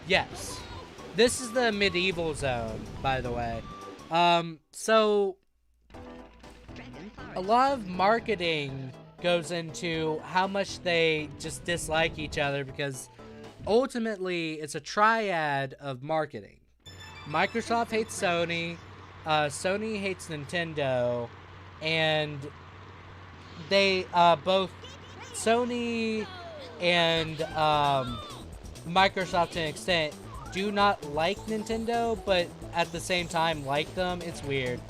Yes. This is the medieval zone, by the way. So a lot of marketing goes into how much they just dislike each other because ultimately it's a triad of marketing. Microsoft hates Sony, Sony hates Nintendo, and they both Sony and Microsoft to an extent do not like Nintendo, but at the same time like them. It's weird.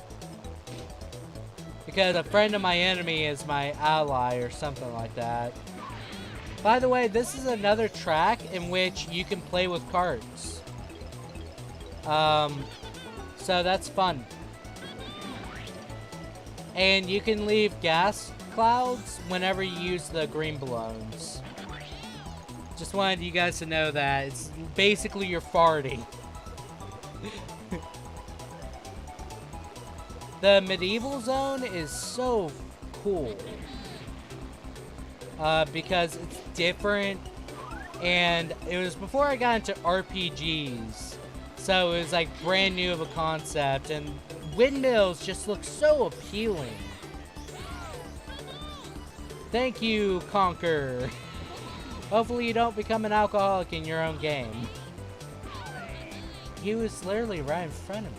Because a friend of my enemy is my ally or something like that. By the way, this is another track in which you can play with cards. So that's fun. And you can leave gas clouds whenever you use the green balloons. Just wanted you guys to know that. It's basically you're farting. The medieval zone is so cool. Because it's different. And it was before I got into RPGs. So it was like brand new of a concept. And windmills just look so appealing. Thank you, Conquer. Hopefully you don't become an alcoholic in your own game. He was literally right in front of me.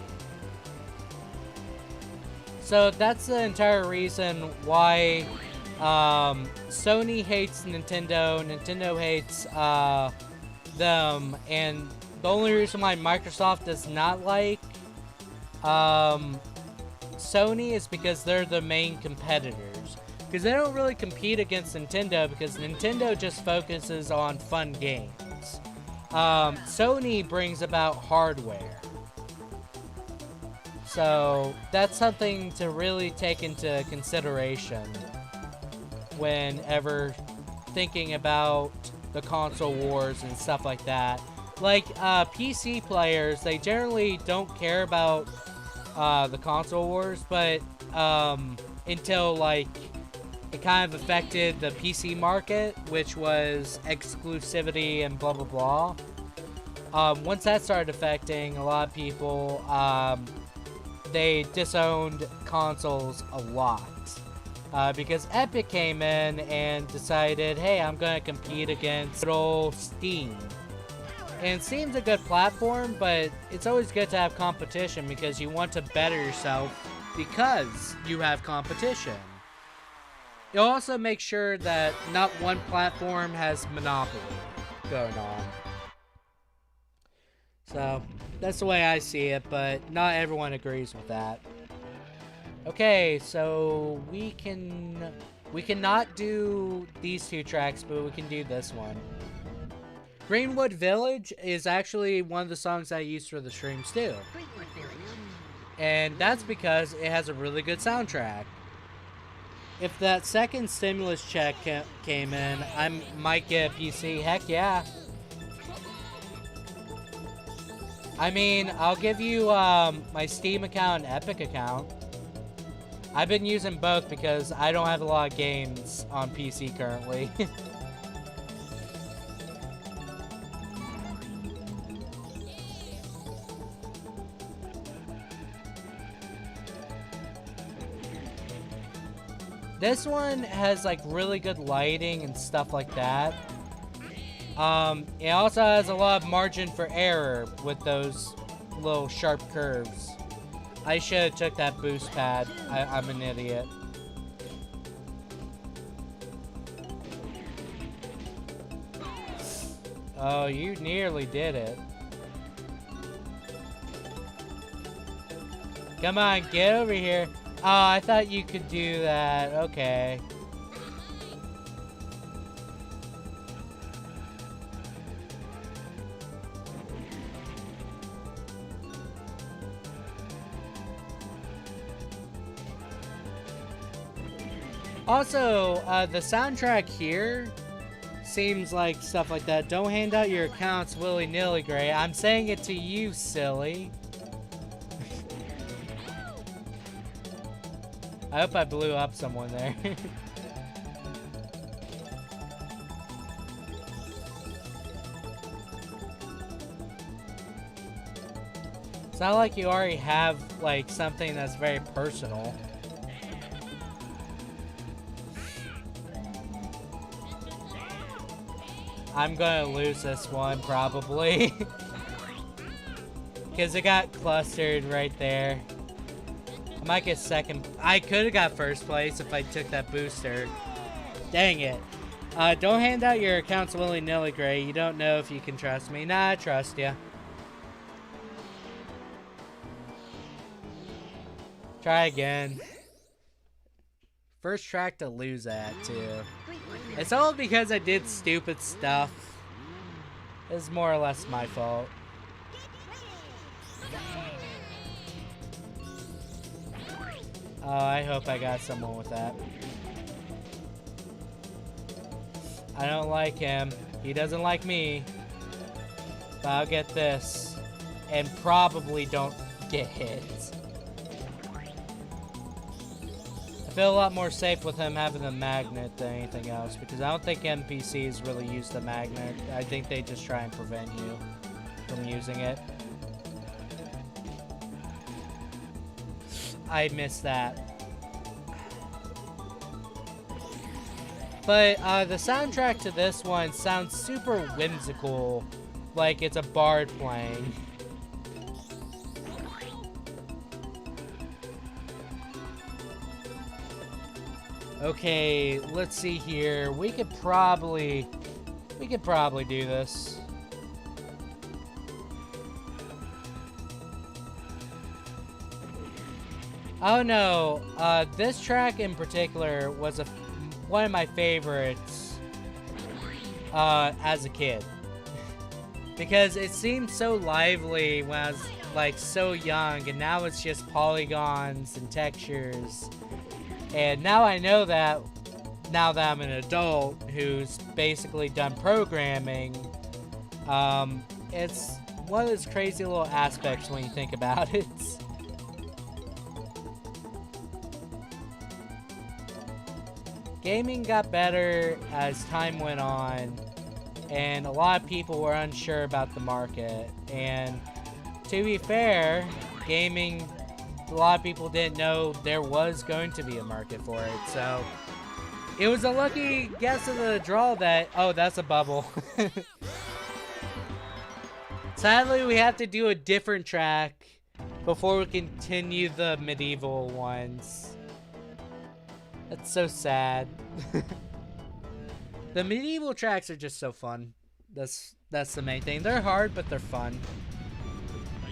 So that's the entire reason why Sony hates Nintendo, Nintendo hates them, and the only reason why Microsoft does not like Sony is because they're the main competitors. Because they don't really compete against Nintendo because Nintendo just focuses on fun games. Sony brings about hardware. So that's something to really take into consideration whenever thinking about the console wars and stuff like that. Like PC players, they generally don't care about the console wars, but until like it kind of affected the PC market, which was exclusivity and blah blah blah. Once that started affecting a lot of people, they disowned consoles a lot. Because Epic came in and decided, hey, I'm gonna compete against good old Steam. And Steam's a good platform, but it's always good to have competition because you want to better yourself because you have competition. You'll also make sure that not one platform has monopoly going on. So, that's the way I see it, but not everyone agrees with that. Okay, so we cannot do these two tracks, but we can do this one. Greenwood Village is actually one of the songs I use for the streams too. And that's because it has a really good soundtrack. If that second stimulus check came in, I might get a PC. Heck yeah. I mean, I'll give you my Steam account and Epic account. I've been using both because I don't have a lot of games on PC currently. This one has like really good lighting and stuff like that. It also has a lot of margin for error with those little sharp curves. I should have took that boost pad. I'm an idiot. Oh, you nearly did it. Come on, get over here. Oh, I thought you could do that. Okay. Also, the soundtrack here seems like stuff like that. Don't hand out your accounts willy-nilly, Gray. I'm saying it to you, silly. I hope I blew up someone there. It's not like you already have, like, something that's very personal. I'm gonna lose this one, probably. Because it got clustered right there. I might get second. I could have got first place if I took that booster. Dang it. Don't hand out your accounts willy-nilly, Gray. You don't know if you can trust me. Nah, I trust ya. Try again. First track to lose at, too. It's all because I did stupid stuff. It's more or less my fault. Oh, I hope I got someone with that. I don't like him. He doesn't like me. But I'll get this. And probably don't get hit. I feel a lot more safe with him having a magnet than anything else. Because I don't think NPCs really use the magnet. I think they just try and prevent you from using it. I missed that. But the soundtrack to this one sounds super whimsical, like it's a bard playing. Okay, let's see here. We could probably do this. Oh no, this track in particular was one of my favorites as a kid. Because it seemed so lively when I was like so young, and now it's just polygons and textures. And now I know that, now that I'm an adult who's basically done programming, it's one of those crazy little aspects when you think about it. Gaming got better as time went on, and a lot of people were unsure about the market. And to be fair, gaming a lot of people didn't know there was going to be a market for it, so it was a lucky guess of the draw that, oh, that's a bubble. Sadly, we have to do a different track before we continue the medieval ones. That's so sad. The medieval tracks are just so fun. That's the main thing. They're hard, but they're fun.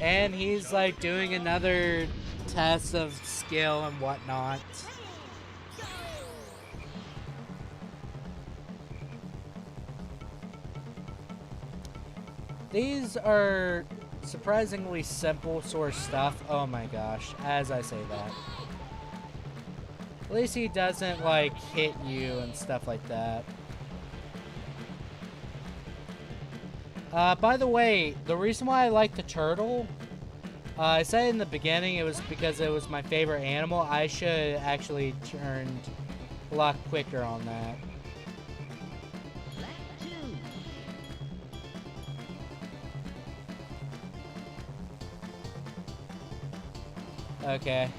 And he's like doing another test of skill and whatnot. These are surprisingly simple sort of stuff. Oh my gosh, as I say that. At least he doesn't like hit you and stuff like that. By the way, the reason why I like the turtle, I said in the beginning it was because it was my favorite animal. I should actually turned a lot quicker on that. Okay.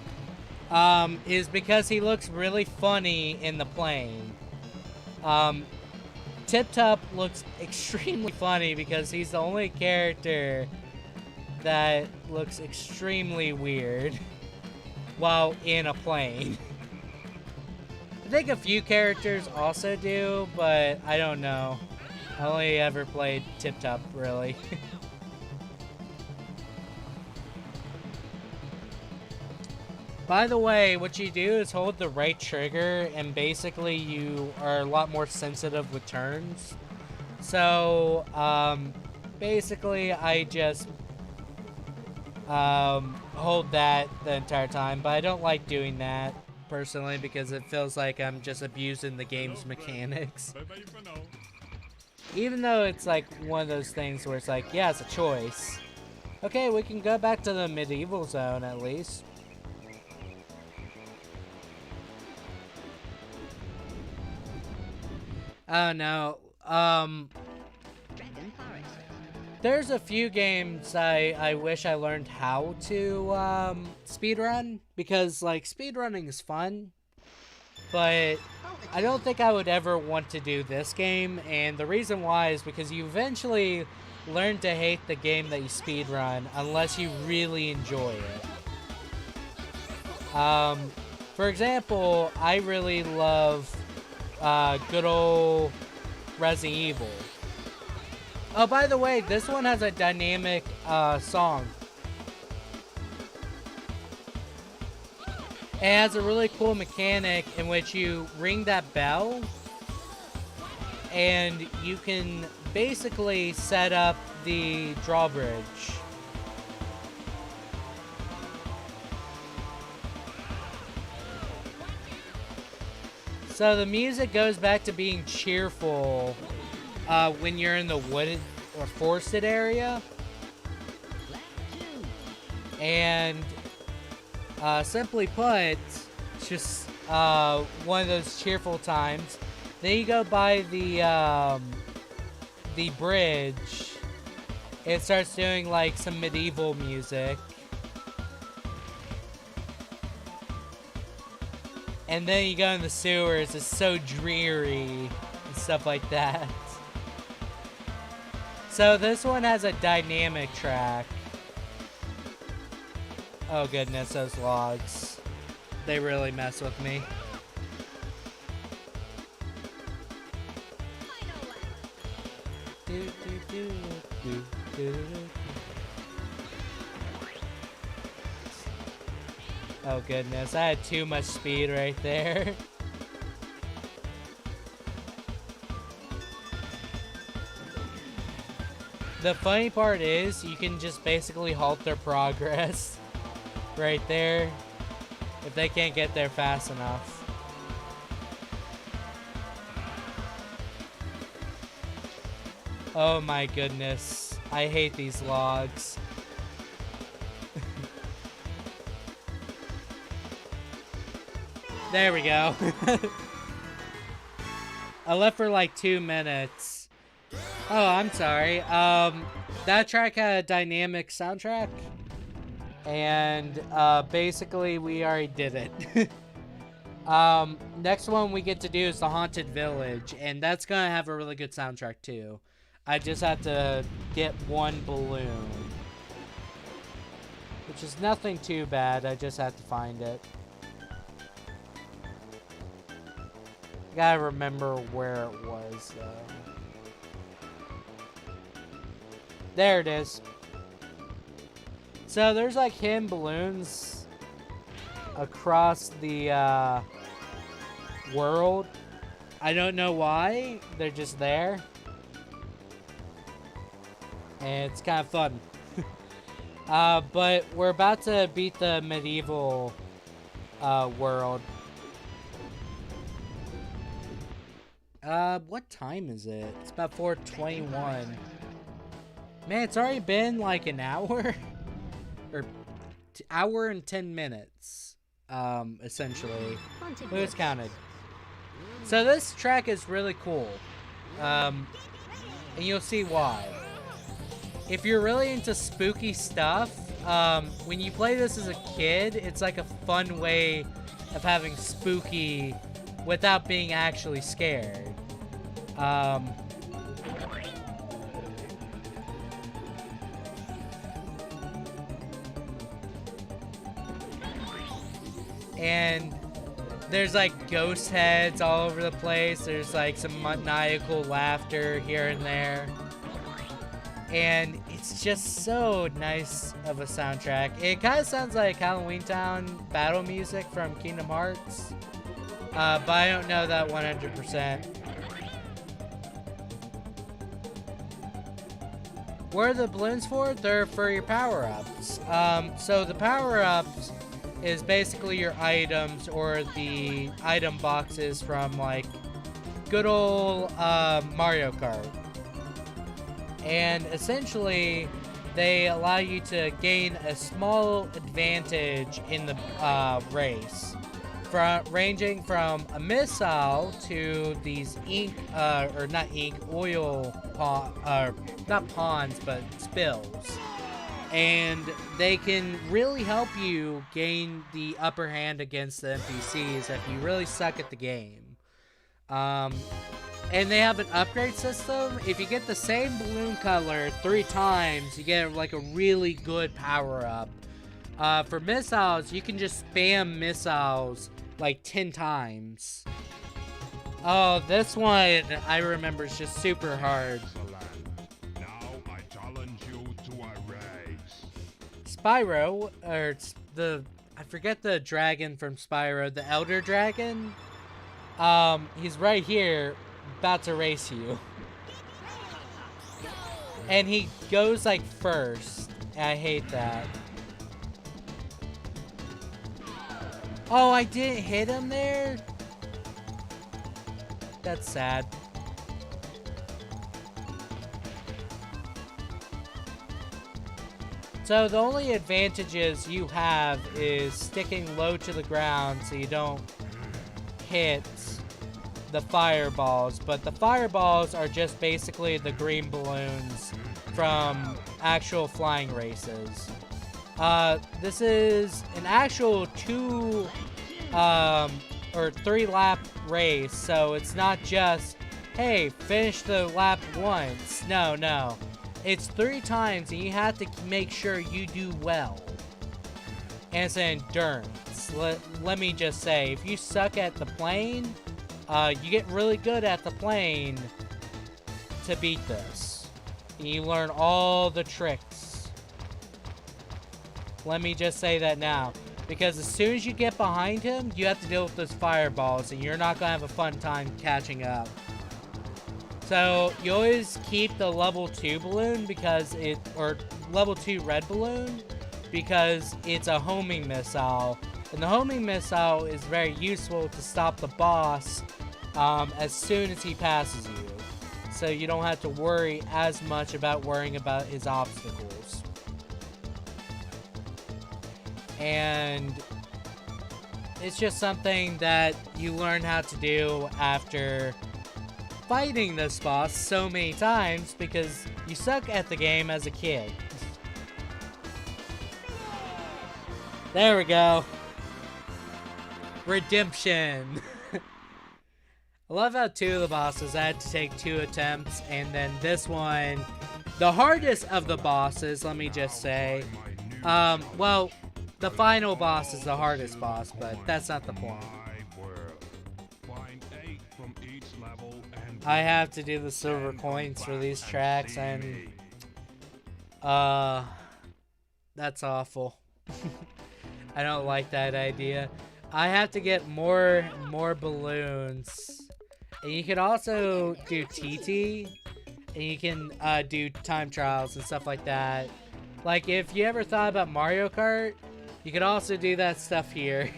Is because he looks really funny in the plane. Tip Top looks extremely funny because he's the only character that looks extremely weird while in a plane. I think a few characters also do, but I don't know. I only ever played Tip Top, really. By the way, what you do is hold the right trigger, and basically you are a lot more sensitive with turns. So, basically I just hold that the entire time, but I don't like doing that, personally, because it feels like I'm just abusing the game's mechanics. Even though it's like one of those things where it's like, yeah, it's a choice. Okay, we can go back to the medieval zone at least. Oh no, there's a few games I wish I learned how to, speedrun, because, like, speedrunning is fun, but I don't think I would ever want to do this game, and the reason why is because you eventually learn to hate the game that you speedrun unless you really enjoy it. For example, I really love good old Resident Evil. Oh, by the way, this one has a dynamic song. It has a really cool mechanic in which you ring that bell and you can basically set up the drawbridge. So the music goes back to being cheerful when you're in the wooded or forested area. And simply put, it's just one of those cheerful times. Then you go by the bridge. It starts doing like some medieval music. And then you go in the sewers, it's so dreary and stuff like that. So this one has a dynamic track. Oh goodness, those logs. They really mess with me. Oh goodness, I had too much speed right there. The funny part is, you can just basically halt their progress right there if they can't get there fast enough. Oh my goodness, I hate these logs. There we go. I left for like 2 minutes. Oh, I'm sorry. That track had a dynamic soundtrack. And basically we already did it. Next one we get to do is the Haunted Village, and that's gonna have a really good soundtrack too. I just have to get one balloon, which is nothing too bad. I just have to find it. Gotta remember where it was though. There it is. So there's like hidden balloons across the world. I don't know why. They're just there. And it's kind of fun. But we're about to beat the medieval world. What time is it? It's about 4:21. Man, it's already been like an hour. Or hour and 10 minutes. Essentially. Who's counted? So this track is really cool. And you'll see why. If you're really into spooky stuff, when you play this as a kid, it's like a fun way of having spooky without being actually scared. And there's like ghost heads all over the place. There's like some maniacal laughter here and there. And it's just so nice of a soundtrack. It kind of sounds like Halloween Town battle music from Kingdom Hearts. But I don't know that 100%. What are the balloons for? They're for your power-ups. So the power-ups is basically your items or the item boxes from like good old Mario Kart. And essentially they allow you to gain a small advantage in the race, ranging from a missile to these oil not ponds, but spills. And they can really help you gain the upper hand against the NPCs if you really suck at the game. And they have an upgrade system. If you get the same balloon color 3 times, you get like a really good power up. For missiles, you can just spam missiles like 10 times. Oh, this one I remember is just super hard. Spyro, or I forget the dragon from Spyro, the Elder Dragon. He's right here, about to race you. And he goes like first. I hate that. Oh, I didn't hit him there? That's sad. So the only advantages you have is sticking low to the ground so you don't hit the fireballs. But the fireballs are just basically the green balloons from actual flying races. This is an actual 2 or 3 lap race, so it's not just, hey, finish the lap once. No. It's 3 times, and you have to make sure you do well. And it's an endurance. Let me just say, if you suck at the plane, you get really good at the plane to beat this. You learn all the tricks. Let me just say that now. Because as soon as you get behind him, you have to deal with those fireballs, and you're not going to have a fun time catching up. So, you always keep the level 2 balloon or level 2 red balloon, because it's a homing missile. And the homing missile is very useful to stop the boss as soon as he passes you. So you don't have to worry as much about worrying about his obstacles. And it's just something that you learn how to do after fighting this boss so many times because you suck at the game as a kid. There we go. Redemption. I love how 2 of the bosses I had to take 2 attempts, and then this one, the hardest of the bosses, let me just say. Well, the final boss is the hardest boss, but that's not the point. I have to do the silver coins for these tracks, and that's awful. I don't like that idea. I have to get more balloons. And you can also do TT, and you can do time trials and stuff like that. Like, if you ever thought about Mario Kart, you could also do that stuff here.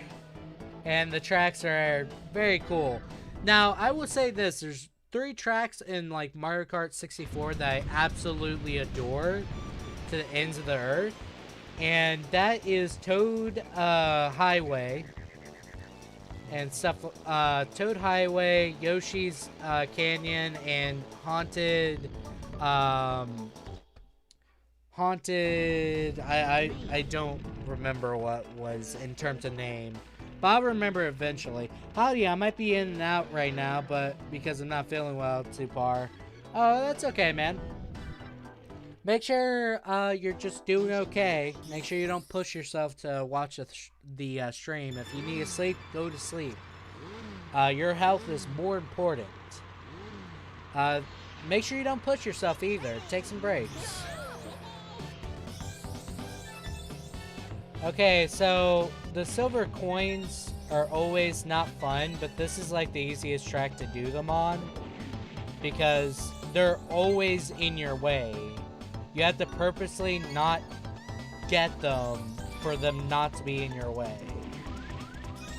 And the tracks are very cool. Now, I will say this, there's 3 tracks in like Mario Kart 64 that I absolutely adore to the ends of the earth. And that is Toad Highway and stuff, Toad Highway, Yoshi's Canyon, and Haunted, I don't remember what was in terms of name, but I'll remember eventually. Howdy, I might be in and out right now, but because I'm not feeling well too far. Oh, that's okay, man. Make sure you're just doing okay. Make sure you don't push yourself to watch the stream. If you need to sleep, go to sleep. Your health is more important. Make sure you don't push yourself either. Take some breaks. Okay, so the silver coins are always not fun, but this is like the easiest track to do them on because they're always in your way. You have to purposely not get them for them not to be in your way.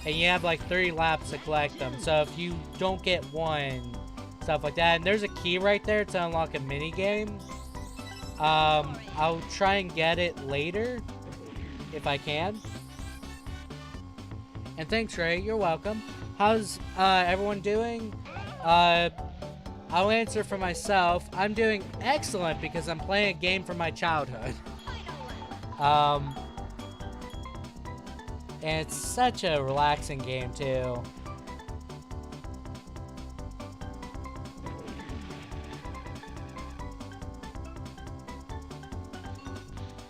And you have like 3 laps to collect them. So if you don't get one, stuff like that. And there's a key right there to unlock a mini game. I'll try and get it later if I can. And thanks, Ray. You're welcome. How's everyone doing? I'll answer for myself. I'm doing excellent because I'm playing a game from my childhood. And it's such a relaxing game, too.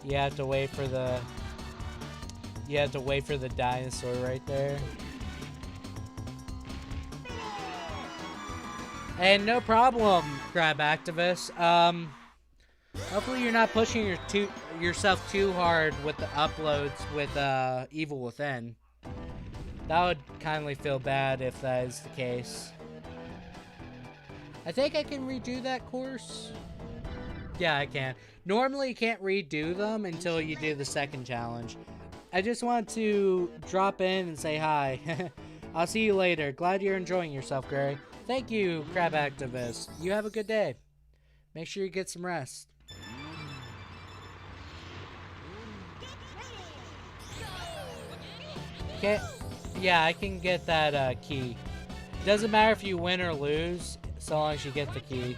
You have to wait for the... You have to wait for the dinosaur right there. And no problem, Crab Activist. Hopefully you're not pushing yourself too hard with the uploads with Evil Within. That would kindly feel bad if that is the case. I think I can redo that course. Yeah, I can. Normally you can't redo them until you do the second challenge. I just want to drop in and say hi. I'll see you later. Glad you're enjoying yourself, Gray. Thank you, Crab Activist. You have a good day. Make sure you get some rest. Okay. Yeah, I can get that key. Doesn't matter if you win or lose, so long as you get the key.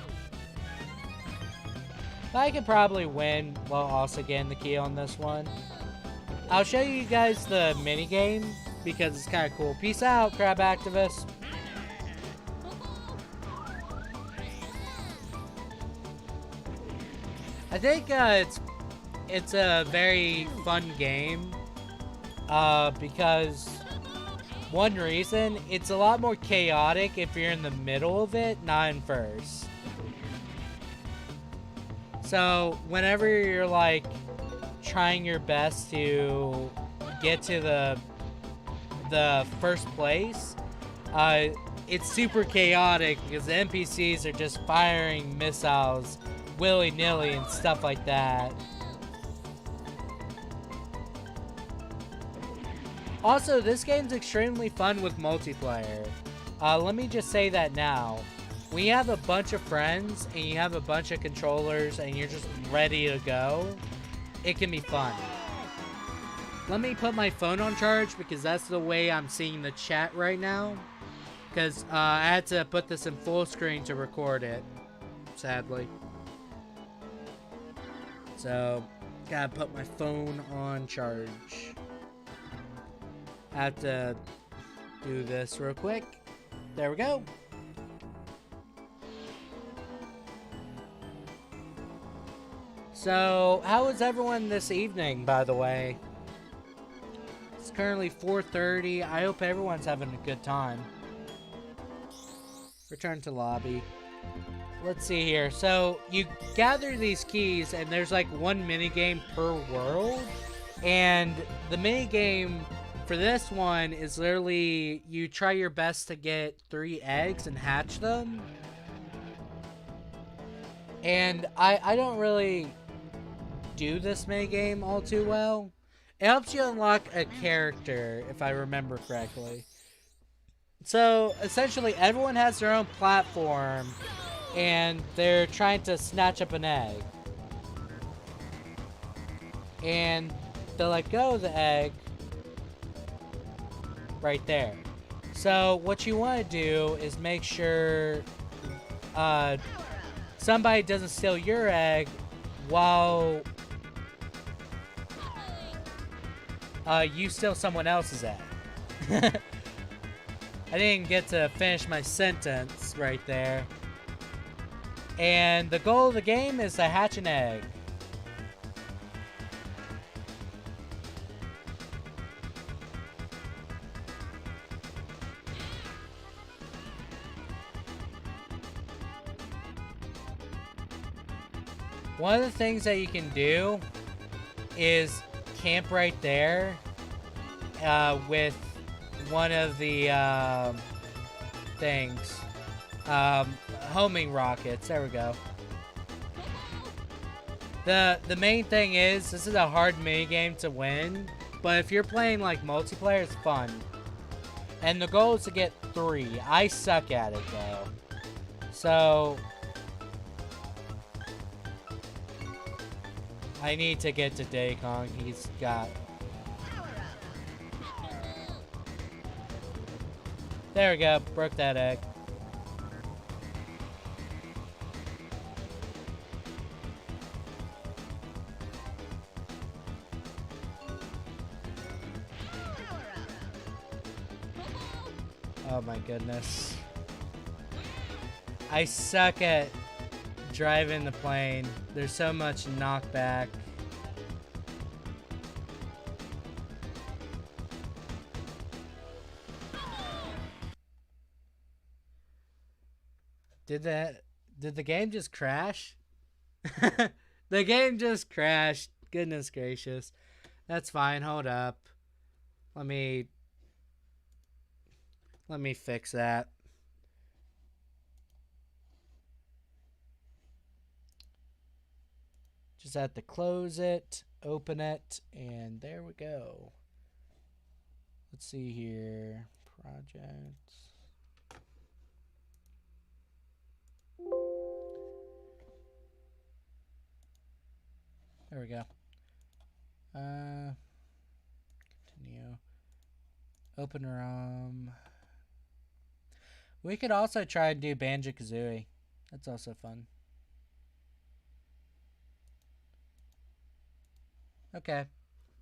But I could probably win while also getting the key on this one. I'll show you guys the minigame because it's kind of cool. Peace out, Crab Activist. I think it's a very fun game because one reason, it's a lot more chaotic if you're in the middle of it, not in first. So whenever you're like trying your best to get to the first place, it's super chaotic because the NPCs are just firing missiles willy-nilly and stuff like that. Also, this game's extremely fun with multiplayer. Let me just say that now. When you have a bunch of friends and you have a bunch of controllers and you're just ready to go, it can be fun. Let me put my phone on charge because that's the way I'm seeing the chat right now. Because I had to put this in full screen to record it, sadly. So, gotta put my phone on charge. I have to do this real quick. There we go. So, how is everyone this evening, by the way? It's currently 4:30. I hope everyone's having a good time. Return to lobby. Let's see here. So, you gather these keys, and there's like one minigame per world. And the minigame for this one is literally you try your best to get 3 eggs and hatch them. And I don't really do this minigame all too well. It helps you unlock a character, if I remember correctly. So, essentially, everyone has their own platform, and they're trying to snatch up an egg. And they'll let go of the egg right there. So, what you want to do is make sure somebody doesn't steal your egg while you steal someone else's egg. I didn't get to finish my sentence right there. And the goal of the game is to hatch an egg. One of the things that you can do is camp right there with one of the things. Homing rockets. There we go. The main thing is, this is a hard minigame to win, but if you're playing like multiplayer, it's fun. And the goal is to get 3. I suck at it though. So I need to get to Daycon. He's got... There we go. Broke that egg. Oh my goodness. I suck at driving the plane. There's so much knockback. Did the game just crash? The game just crashed. Goodness gracious. That's fine. Hold up. Let me fix that. Just have to close it, open it, and there we go. Let's see here. Projects. There we go. Continue. Open ROM. We could also try and do Banjo-Kazooie. That's also fun. Okay.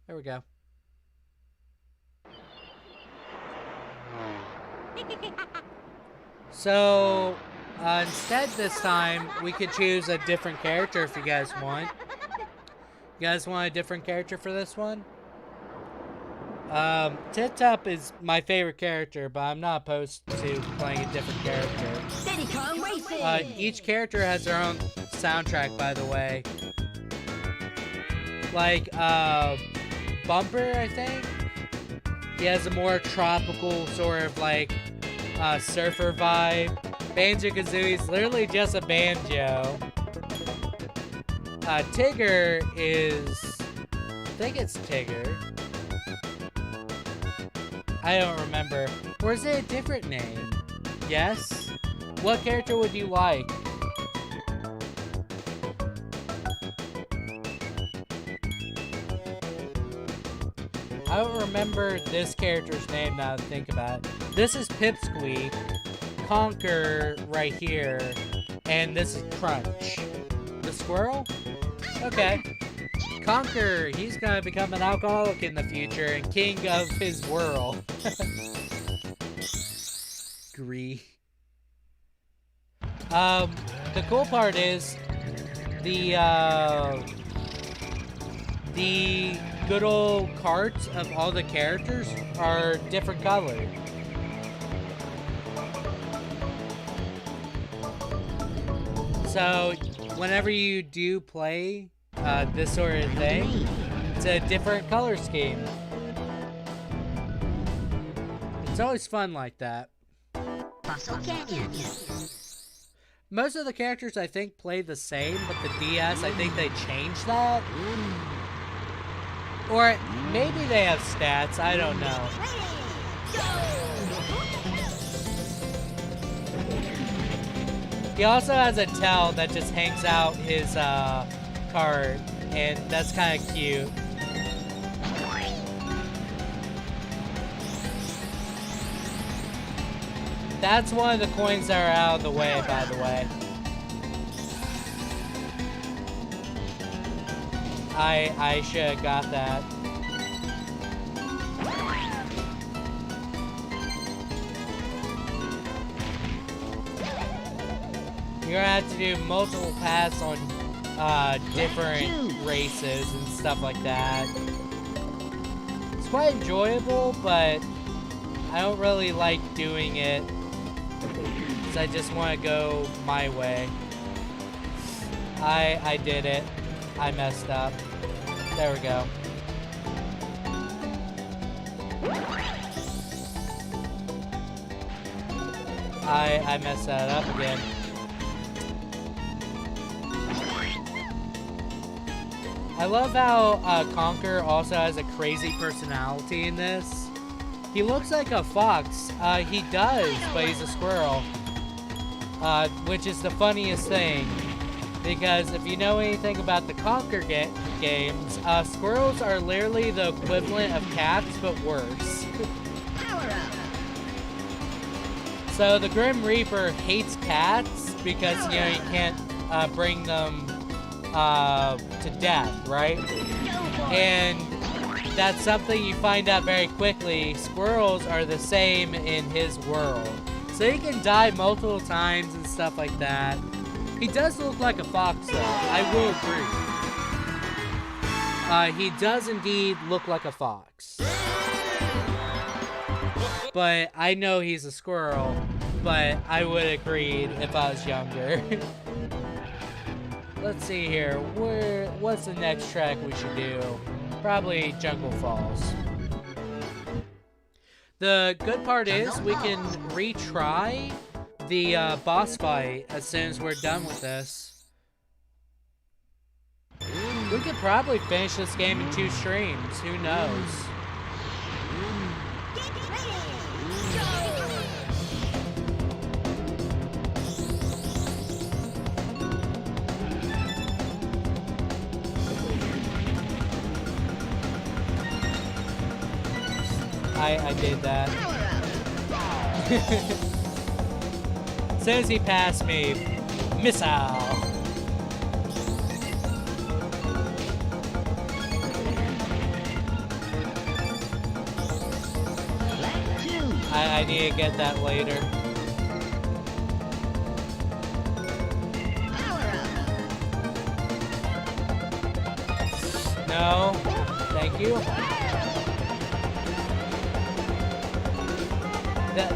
There we go. So, instead this time, we could choose a different character if you guys want. You guys want a different character for this one? Tip Top is my favorite character, but I'm not opposed to playing a different character. Diddy Kong Racing! Each character has their own soundtrack, by the way. Like, Bumper, I think? He has a more tropical, sort of like, surfer vibe. Banjo-Kazooie is literally just a banjo. Tigger is... I think it's Tigger. I don't remember. Or is it a different name? Yes? What character would you like? I don't remember this character's name now that I think about it. This is Pipsqueak, Conker right here, and this is Crunch. The squirrel? Okay. Conker, he's gonna become an alcoholic in the future and king of his world. Gree. The cool part is the good old cards of all the characters are different colors. So whenever you do play this sort of thing, it's a different color scheme. It's always fun like that. Most of the characters I think play the same, but the DS, I think they changed that. Or maybe they have stats, I don't know. He also has a tail that just hangs out his card, and that's kind of cute. That's one of the coins that are out of the way, by the way. I should have got that. You're gonna have to do multiple paths on different races and stuff like that. It's quite enjoyable, but I don't really like doing it because I just want to go my way. I did it. I messed up. There we go. I messed that up again. I love how Conker also has a crazy personality in this. He looks like a fox. He does, but he's a squirrel. Which is the funniest thing. Because if you know anything about the Conker games, squirrels are literally the equivalent of cats, but worse. So the Grim Reaper hates cats because, you know, you can't bring them to death, right? And that's something you find out very quickly. Squirrels are the same in his world. So he can die multiple times and stuff like that. He does look like a fox, though. I will agree. He does indeed look like a fox. But I know he's a squirrel, but I would agree if I was younger. Let's see here. What's the next track we should do? Probably Jungle Falls. The good part is we can retry the boss fight as soon as we're done with this. We could probably finish this game in 2 streams. Who knows? I did that. As soon as he passed me, missile. I need to get that later. No, thank you.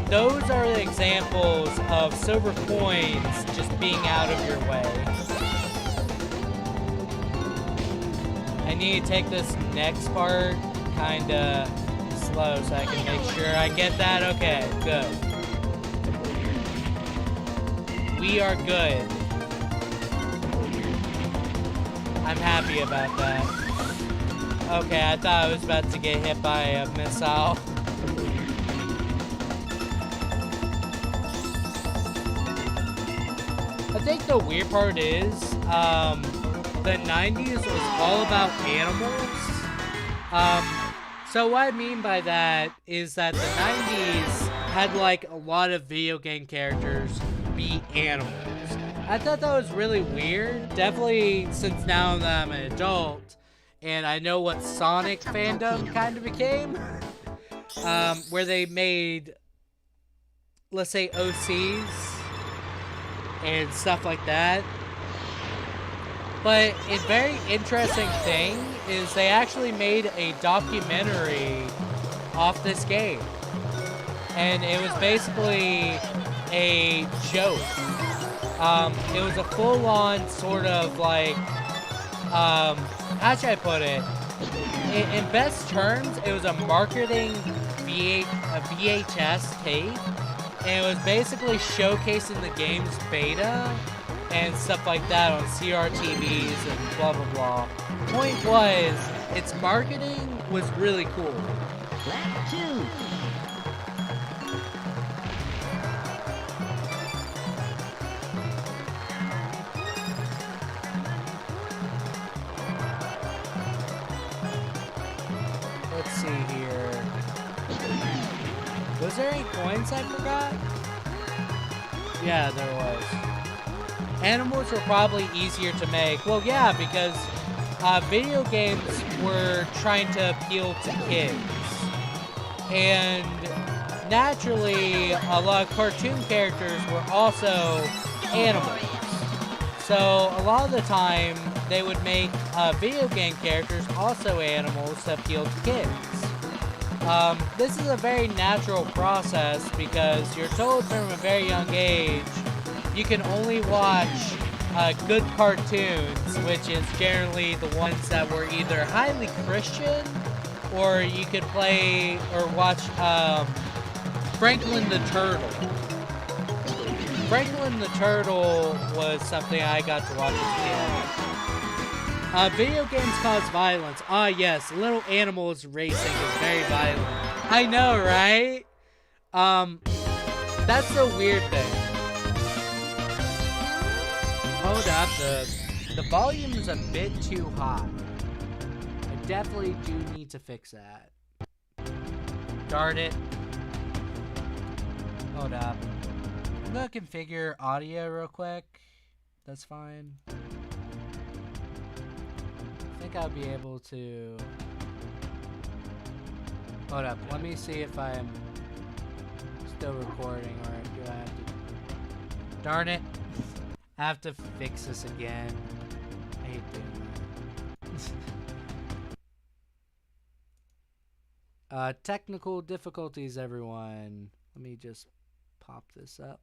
Those are the examples of silver coins just being out of your way. I need to take this next part kinda slow so I can make sure I get that. Okay, good. We are good. I'm happy about that. Okay, I thought I was about to get hit by a missile. I think the weird part is, the 90s was all about animals. So what I mean by that is that the 90s had like a lot of video game characters be animals. I thought that was really weird. Definitely since now that I'm an adult, and I know what Sonic fandom kind of became, where they made, let's say, OCs and stuff like that. But a very interesting thing is they actually made a documentary off this game. And it was basically a joke. It was a full-on sort of like, how should I put it? In best terms, it was a marketing VHS tape. And it was basically showcasing the game's beta and stuff like that on CRTVs and blah blah blah. Point was, its marketing was really cool. Lap 2. Let's see here. Was there any coins I forgot? Yeah, there was. Animals were probably easier to make. Well, yeah, because video games were trying to appeal to kids. And naturally, a lot of cartoon characters were also animals. So a lot of the time, they would make video game characters also animals to appeal to kids. This is a very natural process because you're told from a very young age you can only watch good cartoons, which is generally the ones that were either highly Christian, or you could play or watch Franklin the Turtle. Franklin the Turtle was something I got to watch as a kid. Video games cause violence. Ah, yes, little animals racing is very violent. I know, right? That's the weird thing. Hold up, the volume is a bit too high. I definitely do need to fix that. Darn it. Hold up. I'm gonna configure audio real quick. That's fine. I think I'll be able to... Hold up, let me see if I'm still recording, or do I have to... Darn it. I have to fix this again. I hate doing that. Technical difficulties, everyone. Let me just pop this up.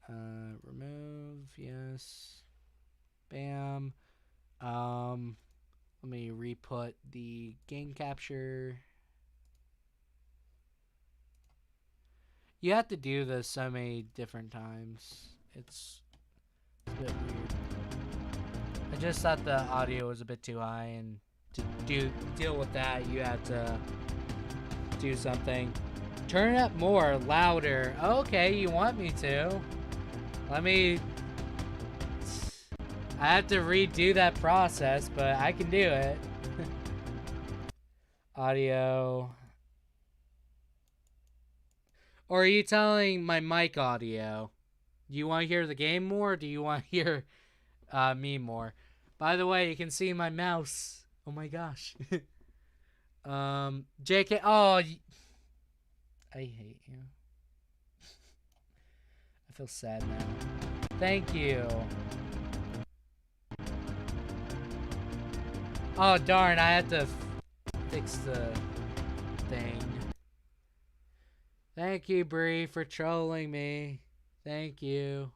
Remove, yes. Bam. Let me re-put the game capture. You have to do this so many different times. It's a bit weird. I just thought the audio was a bit too high, and to deal with that, you have to do something. Turn it up more, louder. Okay, you want me to. Let me... I have to redo that process, but I can do it. Audio. Or are you telling my mic audio? Do you want to hear the game more, or do you want to hear me more? By the way, you can see my mouse. Oh my gosh. JK. Oh, I hate you. I feel sad now. Thank you. Oh, darn. I had to fix the thing. Thank you, Bree, for trolling me. Thank you.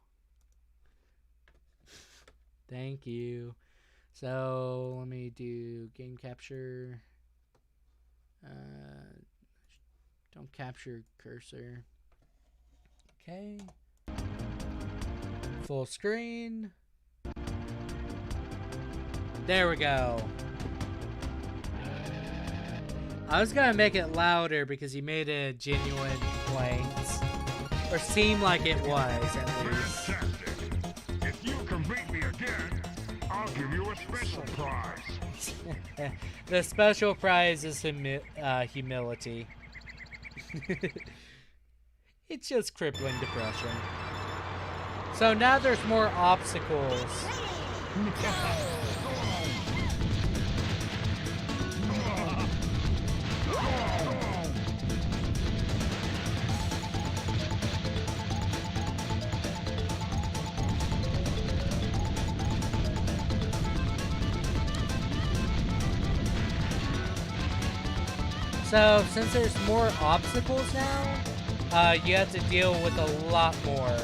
Thank you. So, let me do game capture. Don't capture cursor. Okay. Full screen. There we go. I was gonna make it louder because you made a genuine complaint. Or seemed like it was, at least. Fantastic. If you can beat me again, I'll give you a special prize. The special prize is humility. It's just crippling depression. So now there's more obstacles. So, since there's more obstacles now, you have to deal with a lot more.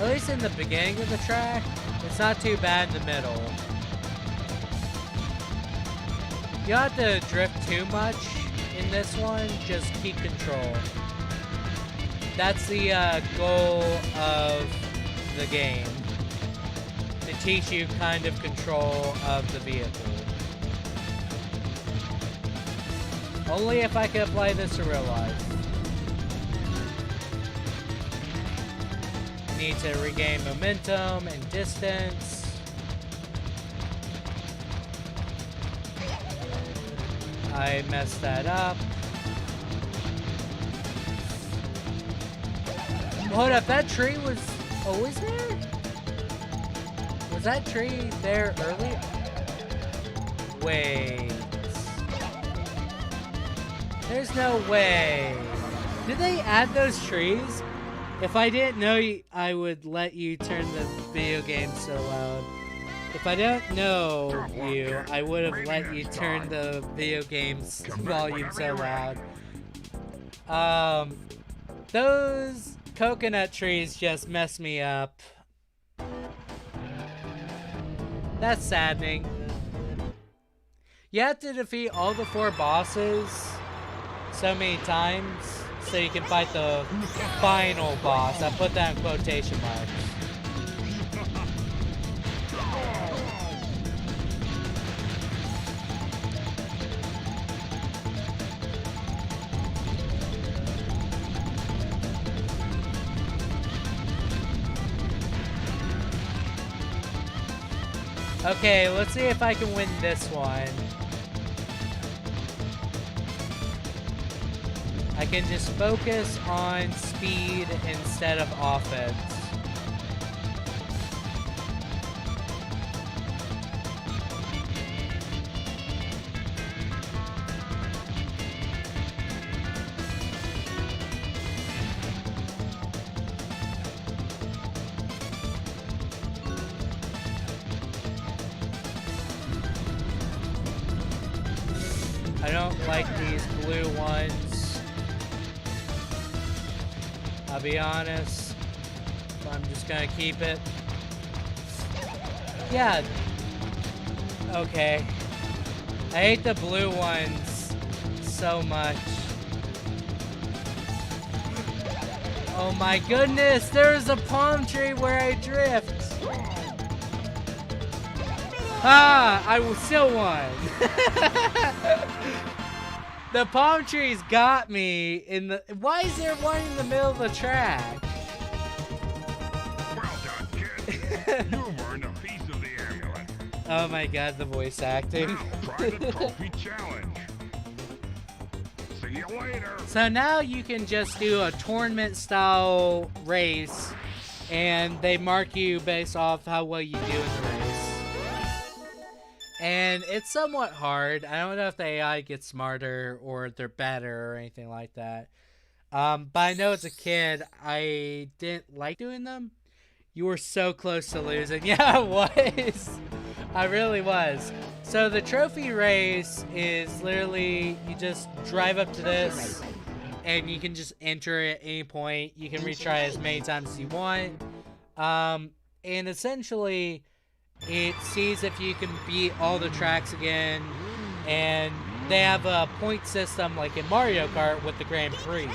At least in the beginning of the track, it's not too bad in the middle. You don't have to drift too much in this one, just keep control. That's the goal of the game. To teach you kind of control of the vehicle. Only if I can apply this to real life. Need to regain momentum and distance. I messed that up. Hold up, that tree was always there? Was that tree there earlier? Wait. There's no way. Did they add those trees? If I didn't know, I would let you turn the video game so loud. If I don't know you, I would have let you turn the video game's volume so loud. Those coconut trees just mess me up. That's saddening. You have to defeat all the 4 bosses so many times so you can fight the final boss. I put that in quotation marks. Okay, let's see if I can win this one. I can just focus on speed instead of offense. I don't like these blue ones. I'll be honest. I'm just gonna keep it. Yeah. Okay. I hate the blue ones so much. Oh my goodness, there's a palm tree where I drift. Ah, I still won. The palm trees got me in the... Why is there one in the middle of the track? Well done, kid. You've earned a piece of the amulet. Oh my god, the voice acting. Now try the trophy challenge. See you later. So now you can just do a tournament style race and they mark you based off how well you do in the race. And it's somewhat hard. I don't know if the AI gets smarter or they're better or anything like that. But I know as a kid, I didn't like doing them. You were so close to losing. Yeah, I was. I really was. So the trophy race is literally, you just drive up to this and you can just enter it at any point. You can retry as many times as you want. And essentially, it sees if you can beat all the tracks again, and they have a point system like in Mario Kart with the Grand Prix.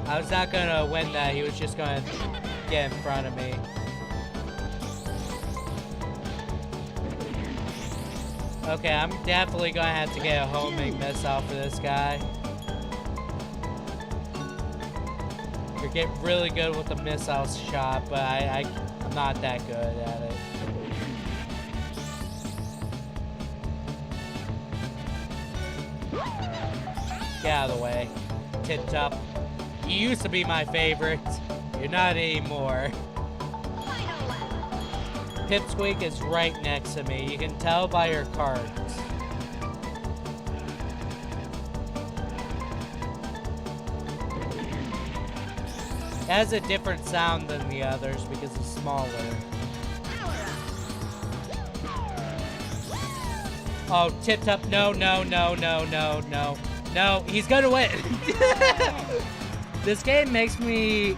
I was not gonna win that, he was just gonna get in front of me. Okay, I'm definitely gonna have to get a homing missile for this guy. You're getting really good with the missile shot, but I'm not that good at it. Get out of the way. Tipped up. You used to be my favorite. You're not anymore. Pipsqueak is right next to me. You can tell by her cards. has a different sound than the others because it's smaller. Oh, Tip Top, no, no, no, no, no, no. No, he's gonna win. This game makes me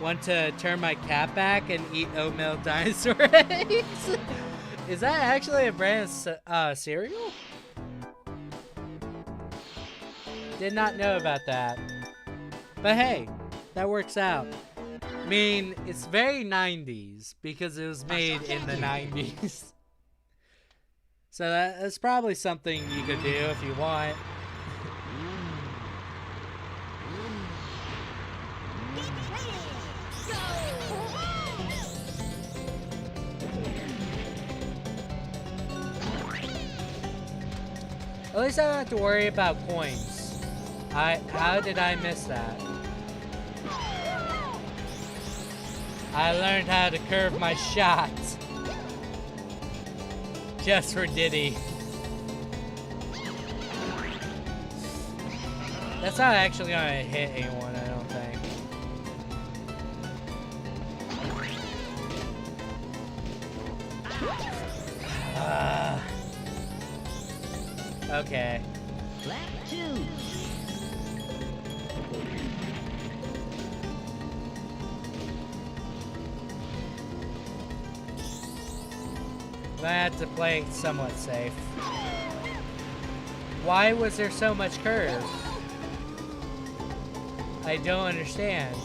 want to turn my cat back and eat oatmeal dinosaur eggs. Is that actually a brand of cereal? Did not know about that. But hey, that works out. I mean, it's very 90s because it was made in the 90s. So that's probably something you could do if you want. At least I don't have to worry about coins. How did I miss that? I learned how to curve my shots. Just for Diddy. That's not actually gonna hit anyone, I don't think. Okay. Lap 2. I have to play it somewhat safe. Why was there so much curve? I don't understand.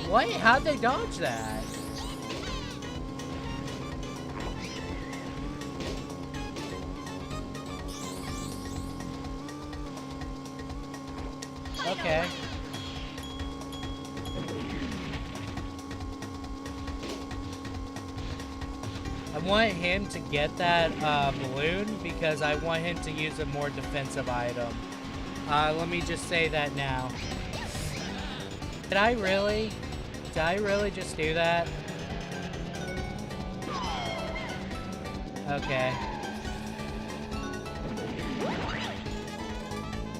What? How'd they dodge that? Okay. I want him to get that balloon because I want him to use a more defensive item. Let me just say that now. Did I really just do that? Okay.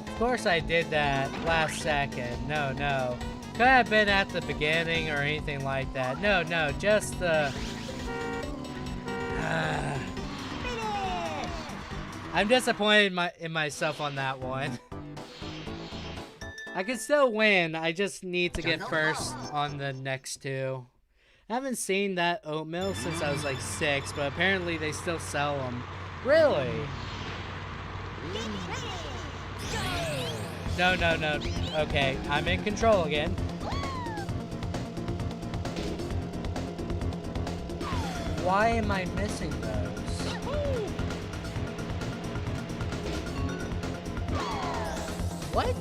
Of course I did that last second. No, no. Could have been at the beginning or anything like that. No, no, just the... I'm disappointed in myself on that one. I can still win. I just need to get first on the next two. I haven't seen that oatmeal since I was like 6, but apparently they still sell them. Really? No, no, no. Okay, I'm in control again. Why am I missing those? What?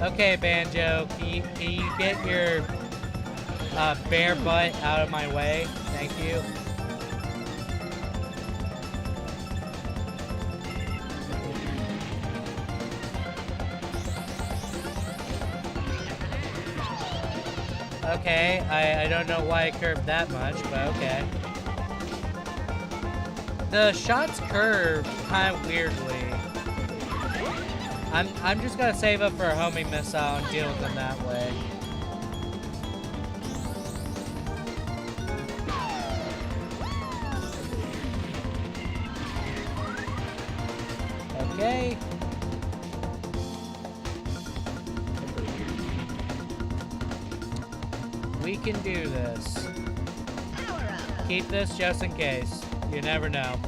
Okay, Banjo, can you get your bare butt out of my way? Thank you. Okay, I don't know why I curved that much, but okay. The shots curve kind of weirdly. I'm just gonna save up for a homing missile and deal with them that way. Okay. We can do this. Keep this just in case. You never know.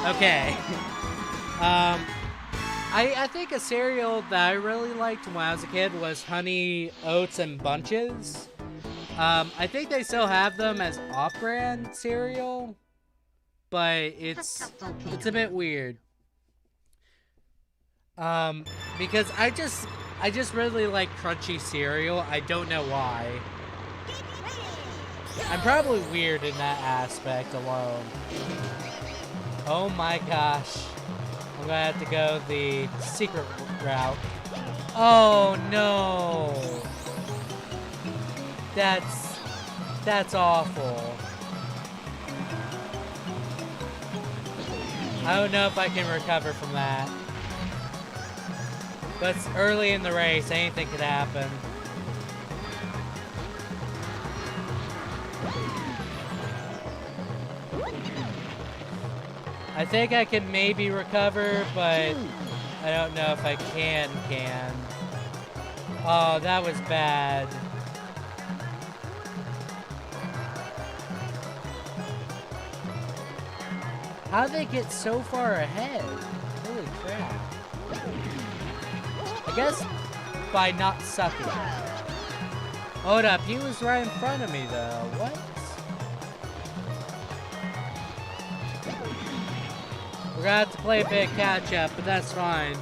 Okay. I think a cereal that I really liked when I was a kid was Honey Oats and Bunches. I think they still have them as off-brand cereal, but it's a bit weird. Because I just really like crunchy cereal. I don't know why. I'm probably weird in that aspect alone. Oh my gosh. I'm gonna have to go the secret route. Oh no. That's awful. I don't know if I can recover from that. But it's early in the race. Anything could happen. I think I can maybe recover, but I don't know if I can. Oh, that was bad. How'd they get so far ahead? Holy crap. I guess by not sucking. Hold up, he was right in front of me though. What? We're gonna have to play a bit catch up, but that's fine.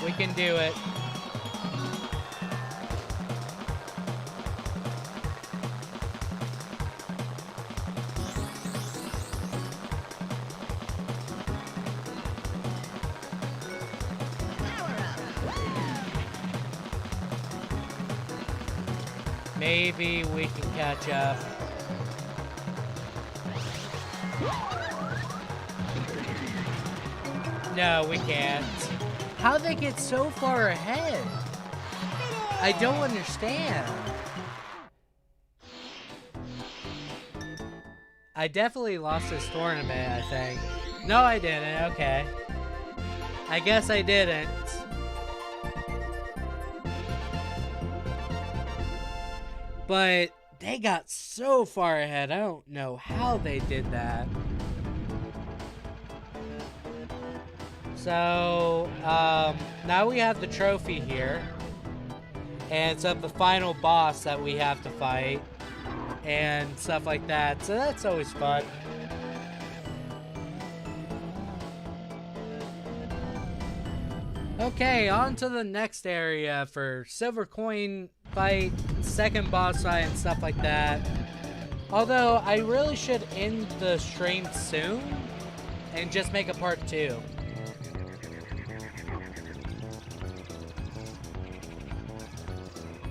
We can do it. Maybe we can catch up. No, we can't. How'd they get so far ahead? I don't understand. I definitely lost this tournament, I think. No, I didn't. Okay. I guess I didn't. But they got so far ahead. I don't know how they did that. So, now we have the trophy here. And it's of the final boss that we have to fight. And stuff like that. So that's always fun. Okay, on to the next area for silver coin fight, second boss fight, and stuff like that. Although, I really should end the stream soon and just make a part 2.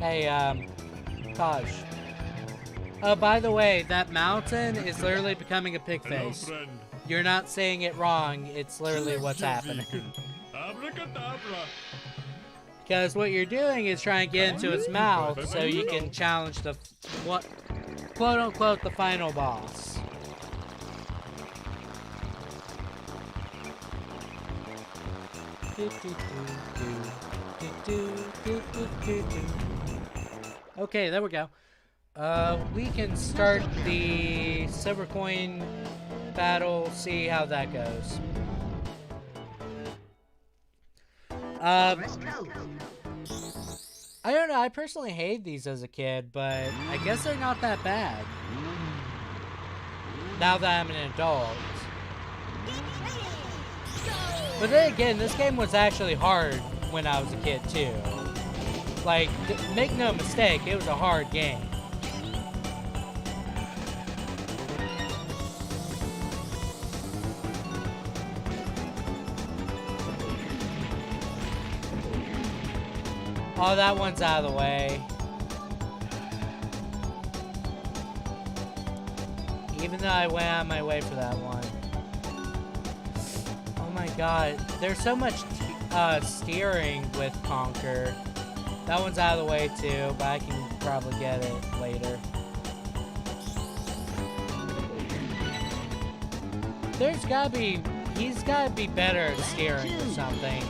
Hey, Taj. Oh, by the way, that mountain is literally becoming a pig face. You're not saying it wrong, it's literally what's happening. Because what you're doing is trying to get into its mouth so you can challenge the, what, quote unquote, the final boss. Okay, there we go. We can start the silver coin battle, see how that goes. I don't know, I personally hated these as a kid, but I guess they're not that bad. Now that I'm an adult. But then again, this game was actually hard when I was a kid too. Like, make no mistake, it was a hard game. Oh, that one's out of the way. Even though I went out of my way for that one. Oh my god. There's so much steering with Conquer. That one's out of the way too, but I can probably get it later. There's gotta be... He's gotta be better at steering or something.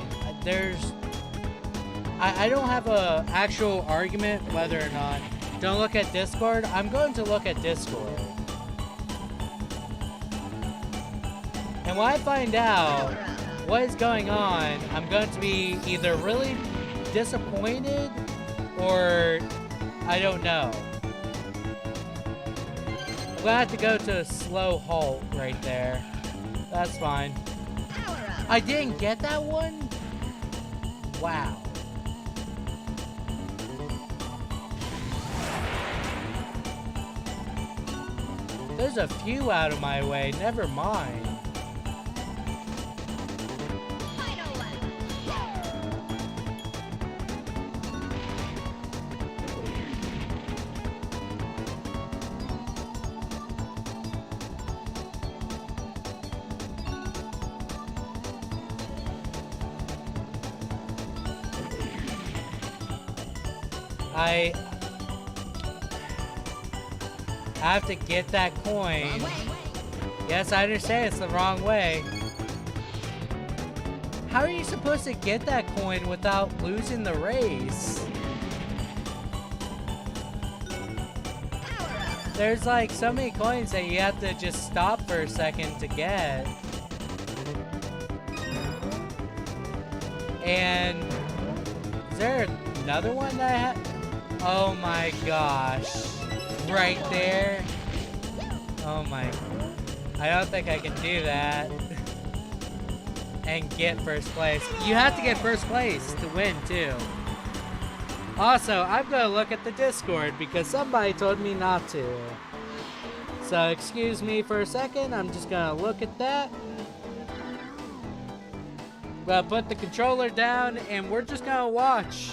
I don't have a actual argument whether or not. Don't look at Discord. I'm going to look at Discord. And when I find out what is going on, I'm going to be either really disappointed or I don't know. I'm gonna have to go to a slow halt right there. That's fine. I didn't get that one? Wow. There's a few out of my way, never mind. I have to get that coin. Yes, I understand it's the wrong way. How are you supposed to get that coin without losing the race? There's like so many coins that you have to just stop for a second to get. And is there another one that I have? Oh my gosh. Right there. Oh my. I don't think I can do that. And get first place. You have to get first place to win too. Also, I'm gonna look at the Discord because somebody told me not to. So excuse me for a second, I'm just gonna look at that. I'm gonna put the controller down and we're just gonna watch.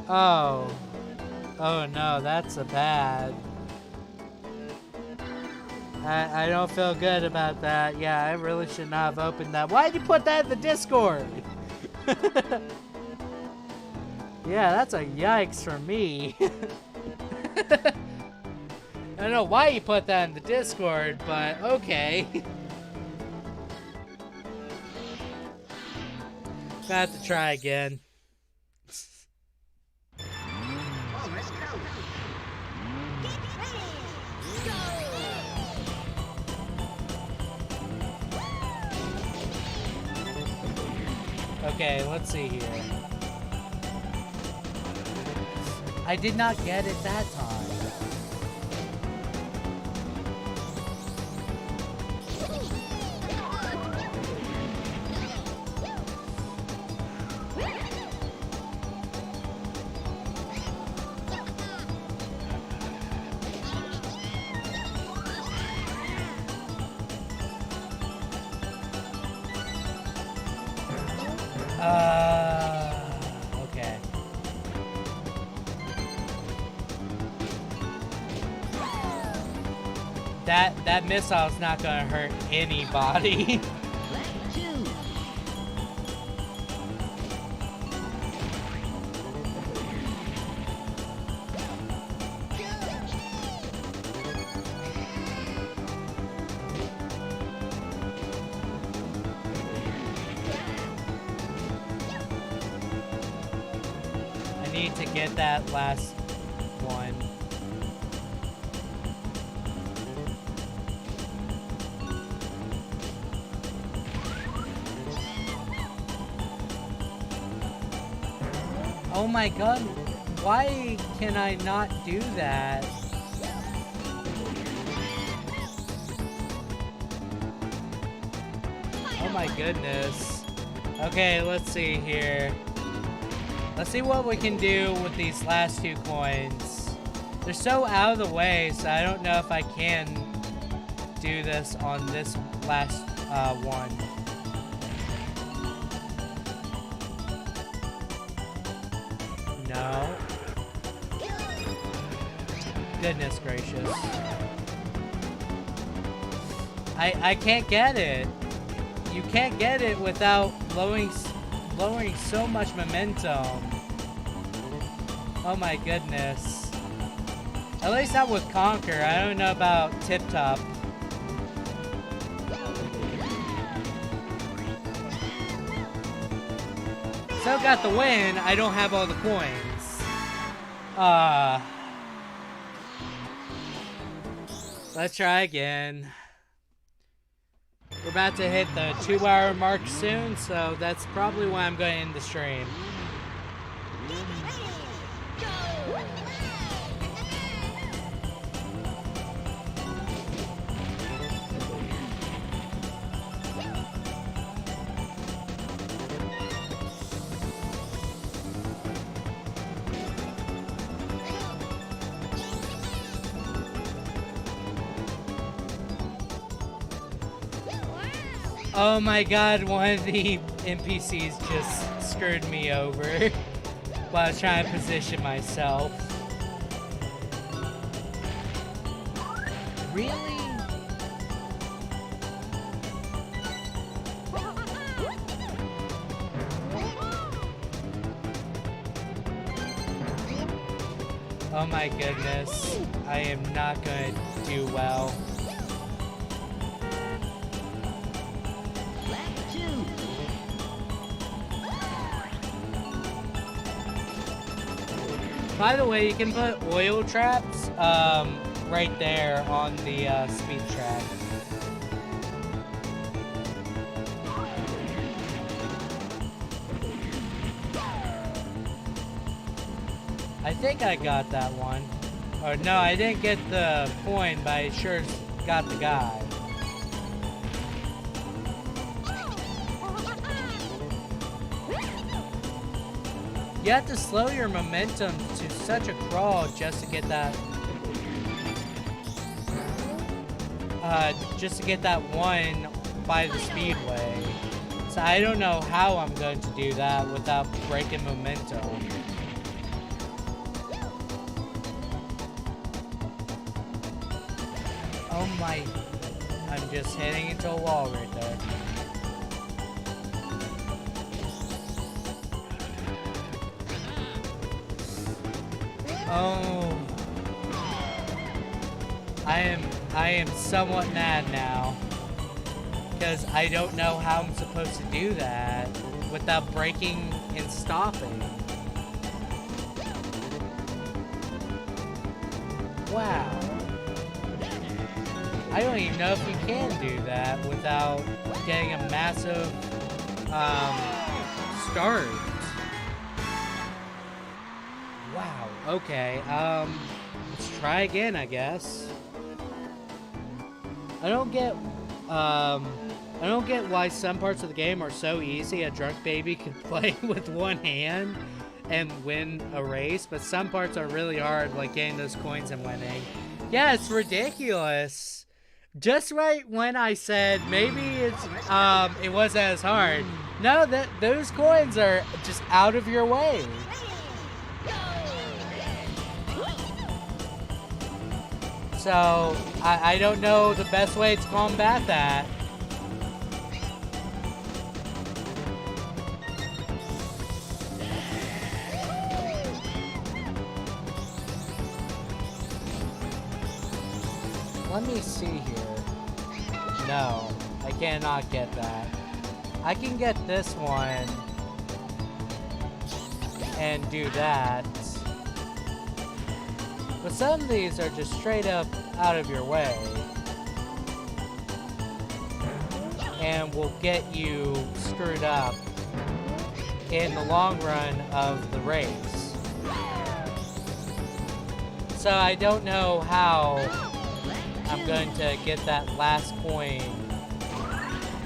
Oh no, that's a bad. I don't feel good about that. Yeah, I really should not have opened that. Why did you put that in the Discord? Yeah, that's a yikes for me. I don't know why you put that in the Discord, but okay. I have to try again. Okay, let's see here. I did not get it that time. Okay. That missile's not gonna hurt anybody. I need to get that last one. Oh my god, why can I not do that? Oh my goodness. Okay, let's see here. Let's see what we can do with these last two coins. They're so out of the way, so I don't know if I can do this on this last one. No. Goodness gracious. I can't get it. You can't get it without lowering so much momentum. Oh my goodness. At least not with Conquer. I don't know about Tip Top. Still got the win. I don't have all the coins. Let's try again. We're about to hit the 2-hour mark soon, so that's probably why I'm going to end the stream. Oh my god, one of the NPCs just screwed me over while I was trying to position myself. Really? Oh my goodness. I am not gonna do well. Lap 2. By the way, you can put oil traps right there on the speed track. I think I got that one. Or no, I didn't get the coin, but I sure got the guy. You have to slow your momentum to such a crawl just to get that one by the speedway. So I don't know how I'm going to do that without breaking momentum. Oh my, I'm just hitting into a wall right there. Oh, I am somewhat mad now because I don't know how I'm supposed to do that without breaking and stopping. Wow. I don't even know if you can do that without getting a massive start. Wow. Okay. Let's try again, I guess. I don't get why some parts of the game are so easy a drunk baby can play with one hand and win a race, but some parts are really hard, like getting those coins and winning. Yeah, it's ridiculous. Just right when I said maybe it wasn't as hard. No, those coins are just out of your way. So I don't know the best way to combat that. Let me see here. No, I cannot get that. I can get this one and do that. But some of these are just straight up out of your way. And will get you screwed up in the long run of the race. So I don't know how I'm going to get that last coin.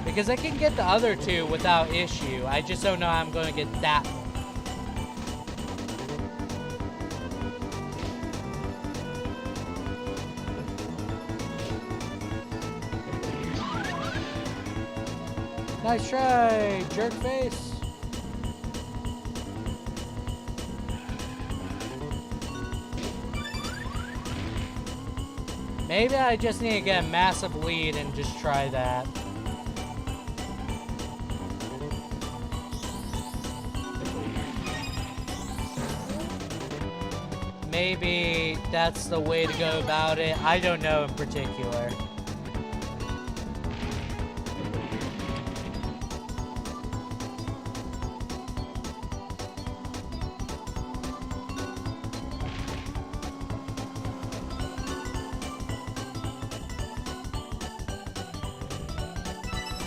Because I can get the other two without issue. I just don't know how I'm going to get that one. Nice try, jerk face. Maybe I just need to get a massive lead and just try that. Maybe that's the way to go about it. I don't know in particular.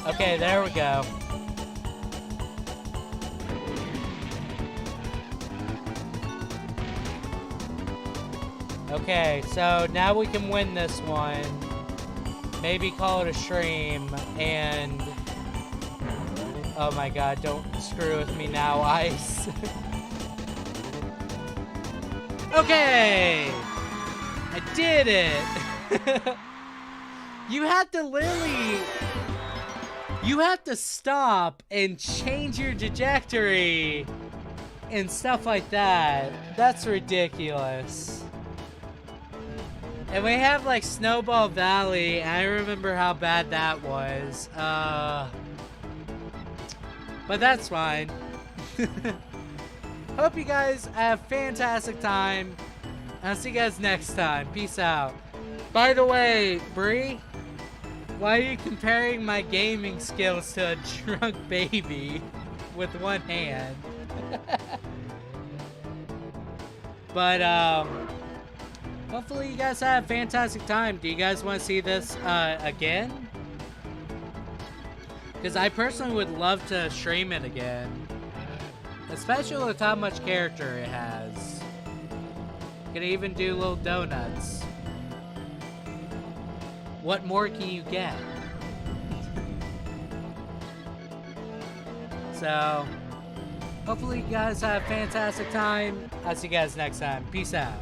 Okay, there we go. Okay, so now we can win this one. Maybe call it a stream and... Oh my god, don't screw with me now, Ice. Okay! I did it! You have to literally... You have to stop and change your trajectory and stuff like that. That's ridiculous. And we have like Snowball Valley. I remember how bad that was. But that's fine. Hope you guys have a fantastic time. I'll see you guys next time. Peace out. By the way, Bree, why are you comparing my gaming skills to a drunk baby with one hand? But, hopefully you guys have a fantastic time. Do you guys want to see this, again? Because I personally would love to stream it again. Especially with how much character it has. Can even do little donuts. What more can you get? So, hopefully you guys have a fantastic time. I'll see you guys next time. Peace out.